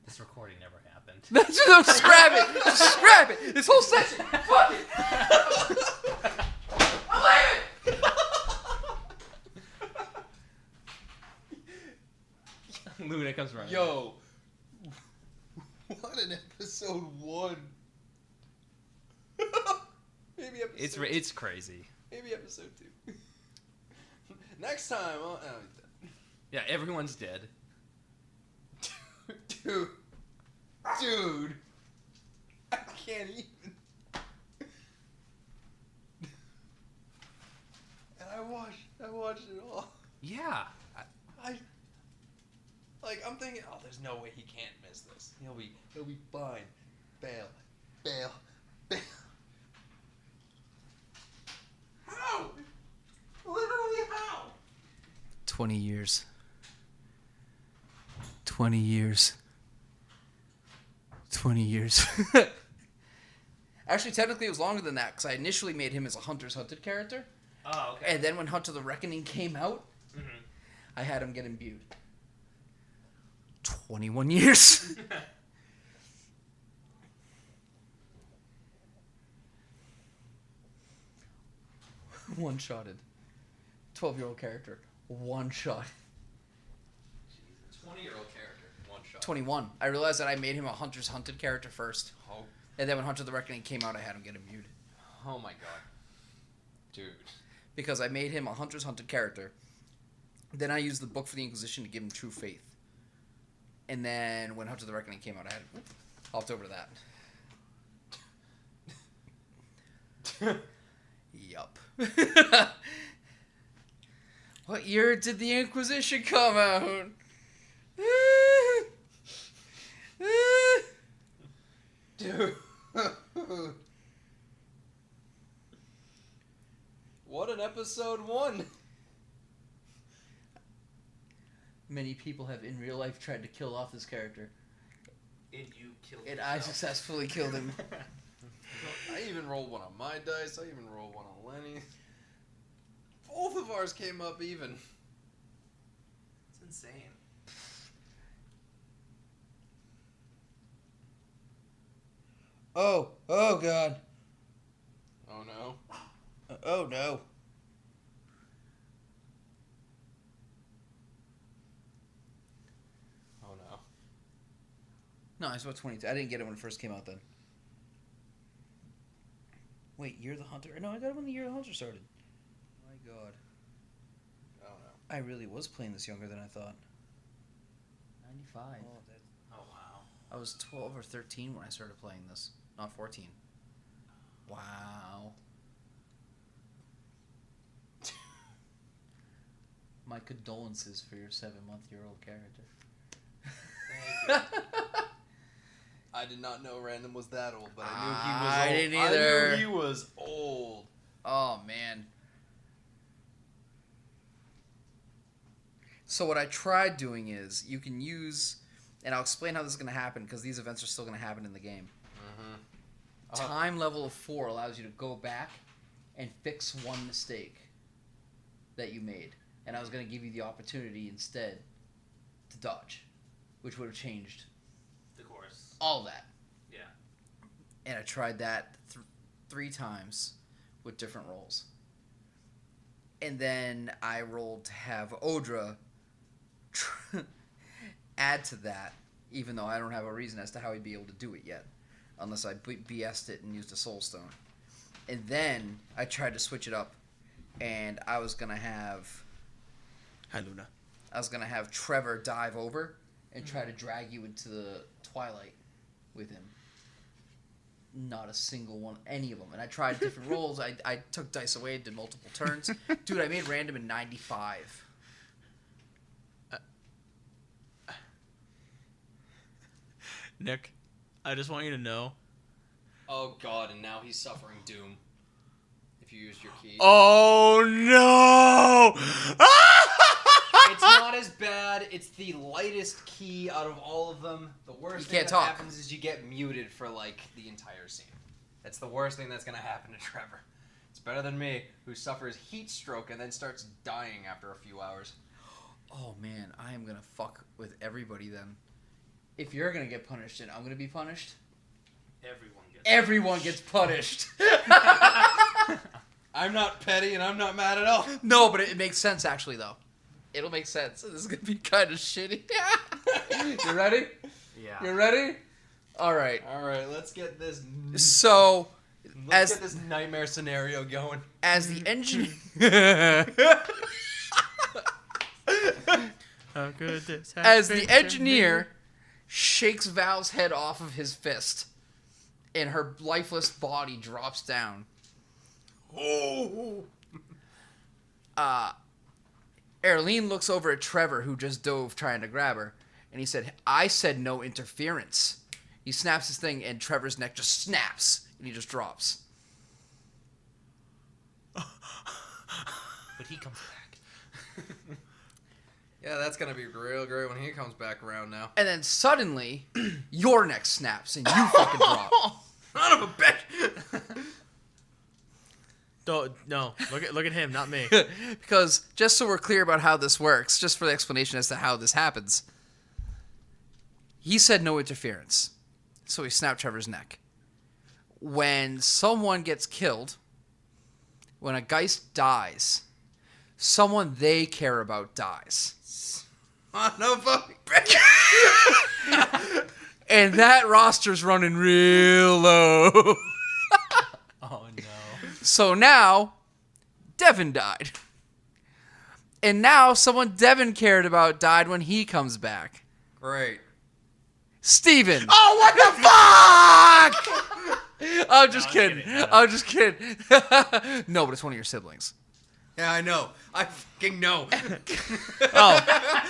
This recording never happened. Just scrap it! Just scrap it! This whole section! Fuck it! I'm leaving! Luna comes running. Yo. What an episode 1. Maybe episode It's crazy. Maybe episode 2. Next time, Yeah, everyone's dead. dude, I can't even. And I watched it all. Yeah. I'm thinking, oh, there's no way he can't miss this. He'll be fine. Bail. How? Literally how? 20 years. 20 years. 20 years. Actually, technically, it was longer than that, because I initially made him as a Hunter's Hunted character. Oh, okay. And then when Hunter the Reckoning came out, Mm-hmm. I had him get imbued. 21 years. One-shotted. 12-year-old character. One shot. 20-year-old character, one shot. 21. I realized that I made him a Hunter's Hunted character first. Oh, And then when Hunter the Reckoning came out, I had him get imbued. oh my god. Dude. Because I made him a Hunter's Hunted character. Then I used the Book for the Inquisition to give him True Faith. And then when Hunter the Reckoning came out, I had hopped over to that. Yup. What year did the Inquisition come out? Dude. What an episode 1. Many people have in real life tried to kill off this character. And you killed And I successfully killed him. I even rolled one on my dice. I even rolled one on Lenny. Both of ours came up even. It's insane. Oh God. Oh no. Oh no. Oh no. No, I was about 22. I didn't get it when it first came out then. Wait, Year of the Hunter? No, I got it when the Year of the Hunter started. My God. Oh no. I really was playing this younger than I thought. 95. Oh, wow. I was 12 or 13 when I started playing this. Not 14. Wow. My condolences for your 7-month-old character. I I did not know Random was that old, but I knew I he was old. didn't either. I knew he was old. Oh, man. So what I tried doing is you can use, and I'll explain how this is going to happen because these events are still going to happen in the game. Time level of 4 allows you to go back and fix one mistake that you made. And I was going to give you the opportunity instead to dodge, which would have changed The course. all that. Yeah. And I tried that 3 times with different rolls. And then I rolled to have Odra add to that, even though I don't have a reason as to how he'd be able to do it yet, unless I BS'd it and used a soul stone. And then I tried to switch it up, and I was gonna have Trevor dive over and try to drag you into the twilight with him. Not a single one, any of them. And I tried different rolls. I took dice away, did multiple turns. Dude, I made random in 95. Nick, I just want you to know. Oh god, and now he's suffering doom. If you used your key. Oh no! It's not as bad. It's the lightest key out of all of them. The worst thing that happens is you get muted for like the entire scene. That's the worst thing that's gonna happen to Trevor. It's better than me, who suffers heat stroke and then starts dying after a few hours. Oh man, I am gonna fuck with everybody then. If you're gonna get punished and I'm gonna be punished, everyone gets punished. I'm not petty and I'm not mad at all. No, but it makes sense actually though. It'll make sense. This is gonna be kind of shitty. You ready? Yeah. You ready? All right. All right, let's get this. So, Let's get this nightmare scenario going. as the engineer, How could this as the happen to engineer shakes Val's head off of his fist, and her lifeless body drops down. Oh. Erlein looks over at Trevor, who just dove trying to grab her, and he said, "I said no interference." He snaps his thing, and Trevor's neck just snaps, and he just drops. But he comes back. Yeah, that's gonna be real great when he comes back around now. And then suddenly, your neck snaps, and you fucking drop. Son of a bitch! No, look at him, not me. Because, just so we're clear about how this works, just for the explanation as to how this happens, he said no interference. So he snapped Trevor's neck. When someone gets killed, when a Geist dies, someone they care about dies. Son of a bitch! And that roster's running real low. Oh no. So now, Devin died. And now someone Devin cared about died when he comes back. Great. Steven. Oh, what the fuck! I'm just kidding. I'm just kidding. No, but it's one of your siblings. Yeah, I know. I fucking know. Oh,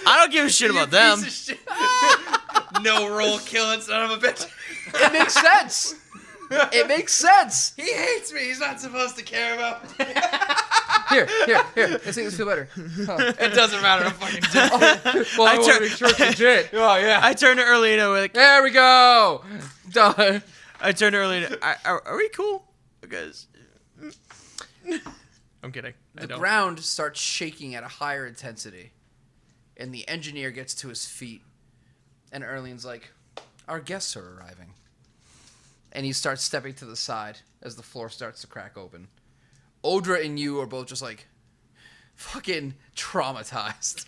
I don't give a shit about them. Piece of shit. No roll killing son of a bitch. It makes sense. It makes sense. He hates me. He's not supposed to care about me. Here. Let's make this feel better. Huh. It doesn't matter. I'm fucking dead. Well, I want to make sure it's legit. Oh, yeah. I turned to Erlein like, There we go. Done. I turned to Erlein. Are we cool? Because I'm kidding. I The don't. ground starts shaking at a higher intensity, and the engineer gets to his feet, and Erlein's like, "Our guests are arriving." And he starts stepping to the side as the floor starts to crack open. Odra and you are both just like, fucking traumatized.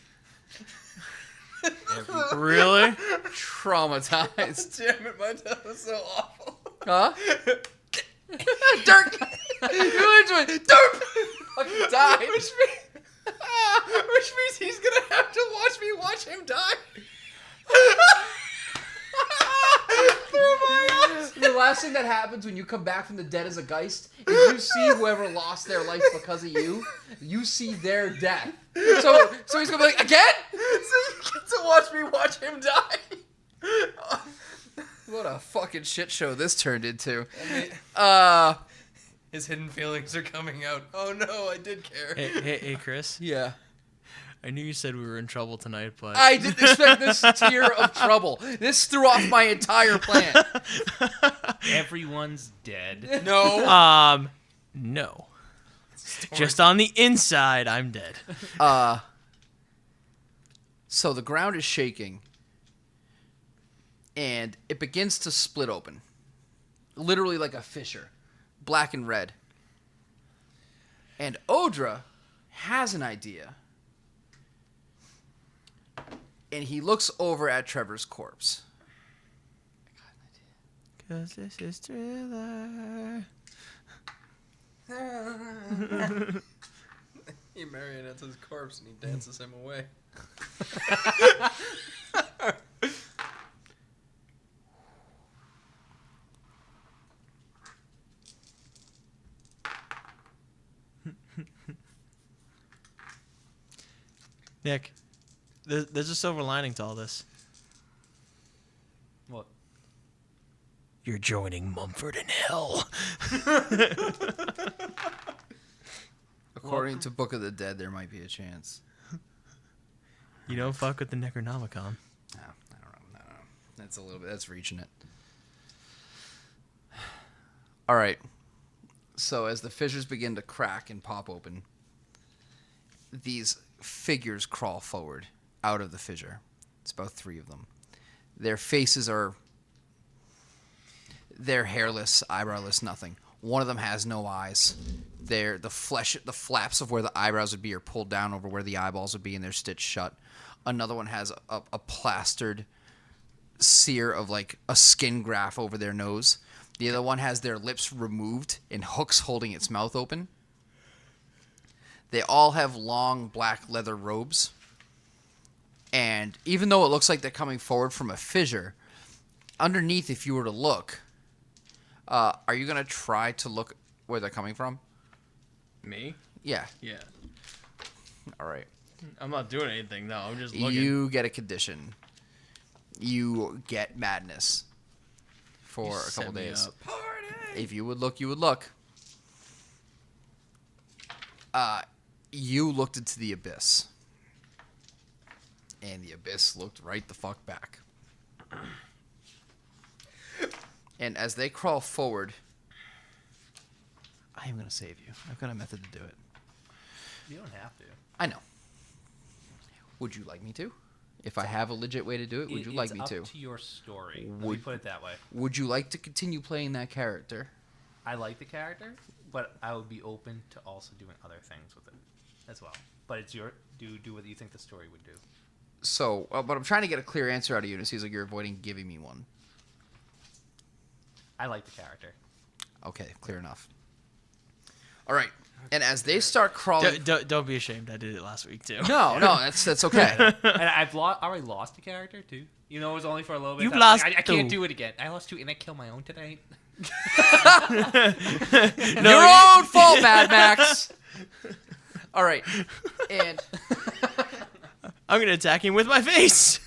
Really? Traumatized. Damn it, my dad was so awful. Huh? Dirk! You literally, Dirk! Fucking died. Which means he's gonna have to watch me watch him die. The last thing that happens when you come back from the dead as a Geist is you see whoever lost their life because of you. You see their death. So he's gonna be like, again? So you get to watch me watch him die. What a fucking shit show this turned into. His hidden feelings are coming out. Oh no, I did care. Hey, Chris. Yeah. I knew you said we were in trouble tonight, but I didn't expect this tier of trouble. This threw off my entire plan. Everyone's dead. No. No. Just on the inside, I'm dead. So the ground is shaking, and it begins to split open. Literally like a fissure. Black and red. And Odra has an idea. And he looks over at Trevor's corpse. Cause this is Thriller. He marionettes his corpse and he dances him away. Nick, there's a silver lining to all this. What? You're joining Mumford in hell. According to Book of the Dead, there might be a chance. You don't fuck with the Necronomicon. No, I don't know. That's a little bit. That's reaching it. All right. So as the fissures begin to crack and pop open, these figures crawl forward out of the fissure. It's about 3 of them. Their faces they're hairless, eyebrowless, nothing. One of them has no eyes. The flaps of where the eyebrows would be are pulled down over where the eyeballs would be, and they're stitched shut. Another one has a plastered sear of like a skin graft over their nose. The other one has their lips removed and hooks holding its mouth open. They all have long black leather robes. And even though it looks like they're coming forward from a fissure, underneath, if you were to look, are you going to try to look where they're coming from? Me? Yeah. Yeah. All right. I'm not doing anything, though. I'm just looking. You get a condition. You get madness for a couple days. If you would look, you would look. You looked into the abyss. And the abyss looked right the fuck back. And as they crawl forward, I am going to save you. I've got a method to do it. You don't have to. I know. Would you like me to? If I have a legit way to do it, would you like me to? It's up to your story. Let me put it that way. Would you like to continue playing that character? I like the character, but I would be open to also doing other things with it as well. But it's your do what you think the story would do. So, but I'm trying to get a clear answer out of you, and it seems like you're avoiding giving me one. I like the character. Okay, clear enough. All right, and as they start crawling, Don't be ashamed. I did it last week too. no, that's okay. And I've already lost a character too. You know, it was only for a little bit. You've of time. lost I can't 2. do it again. I lost 2, and I killed my own tonight. Your own fault, Mad Max. All right, and I'm gonna attack him with my face.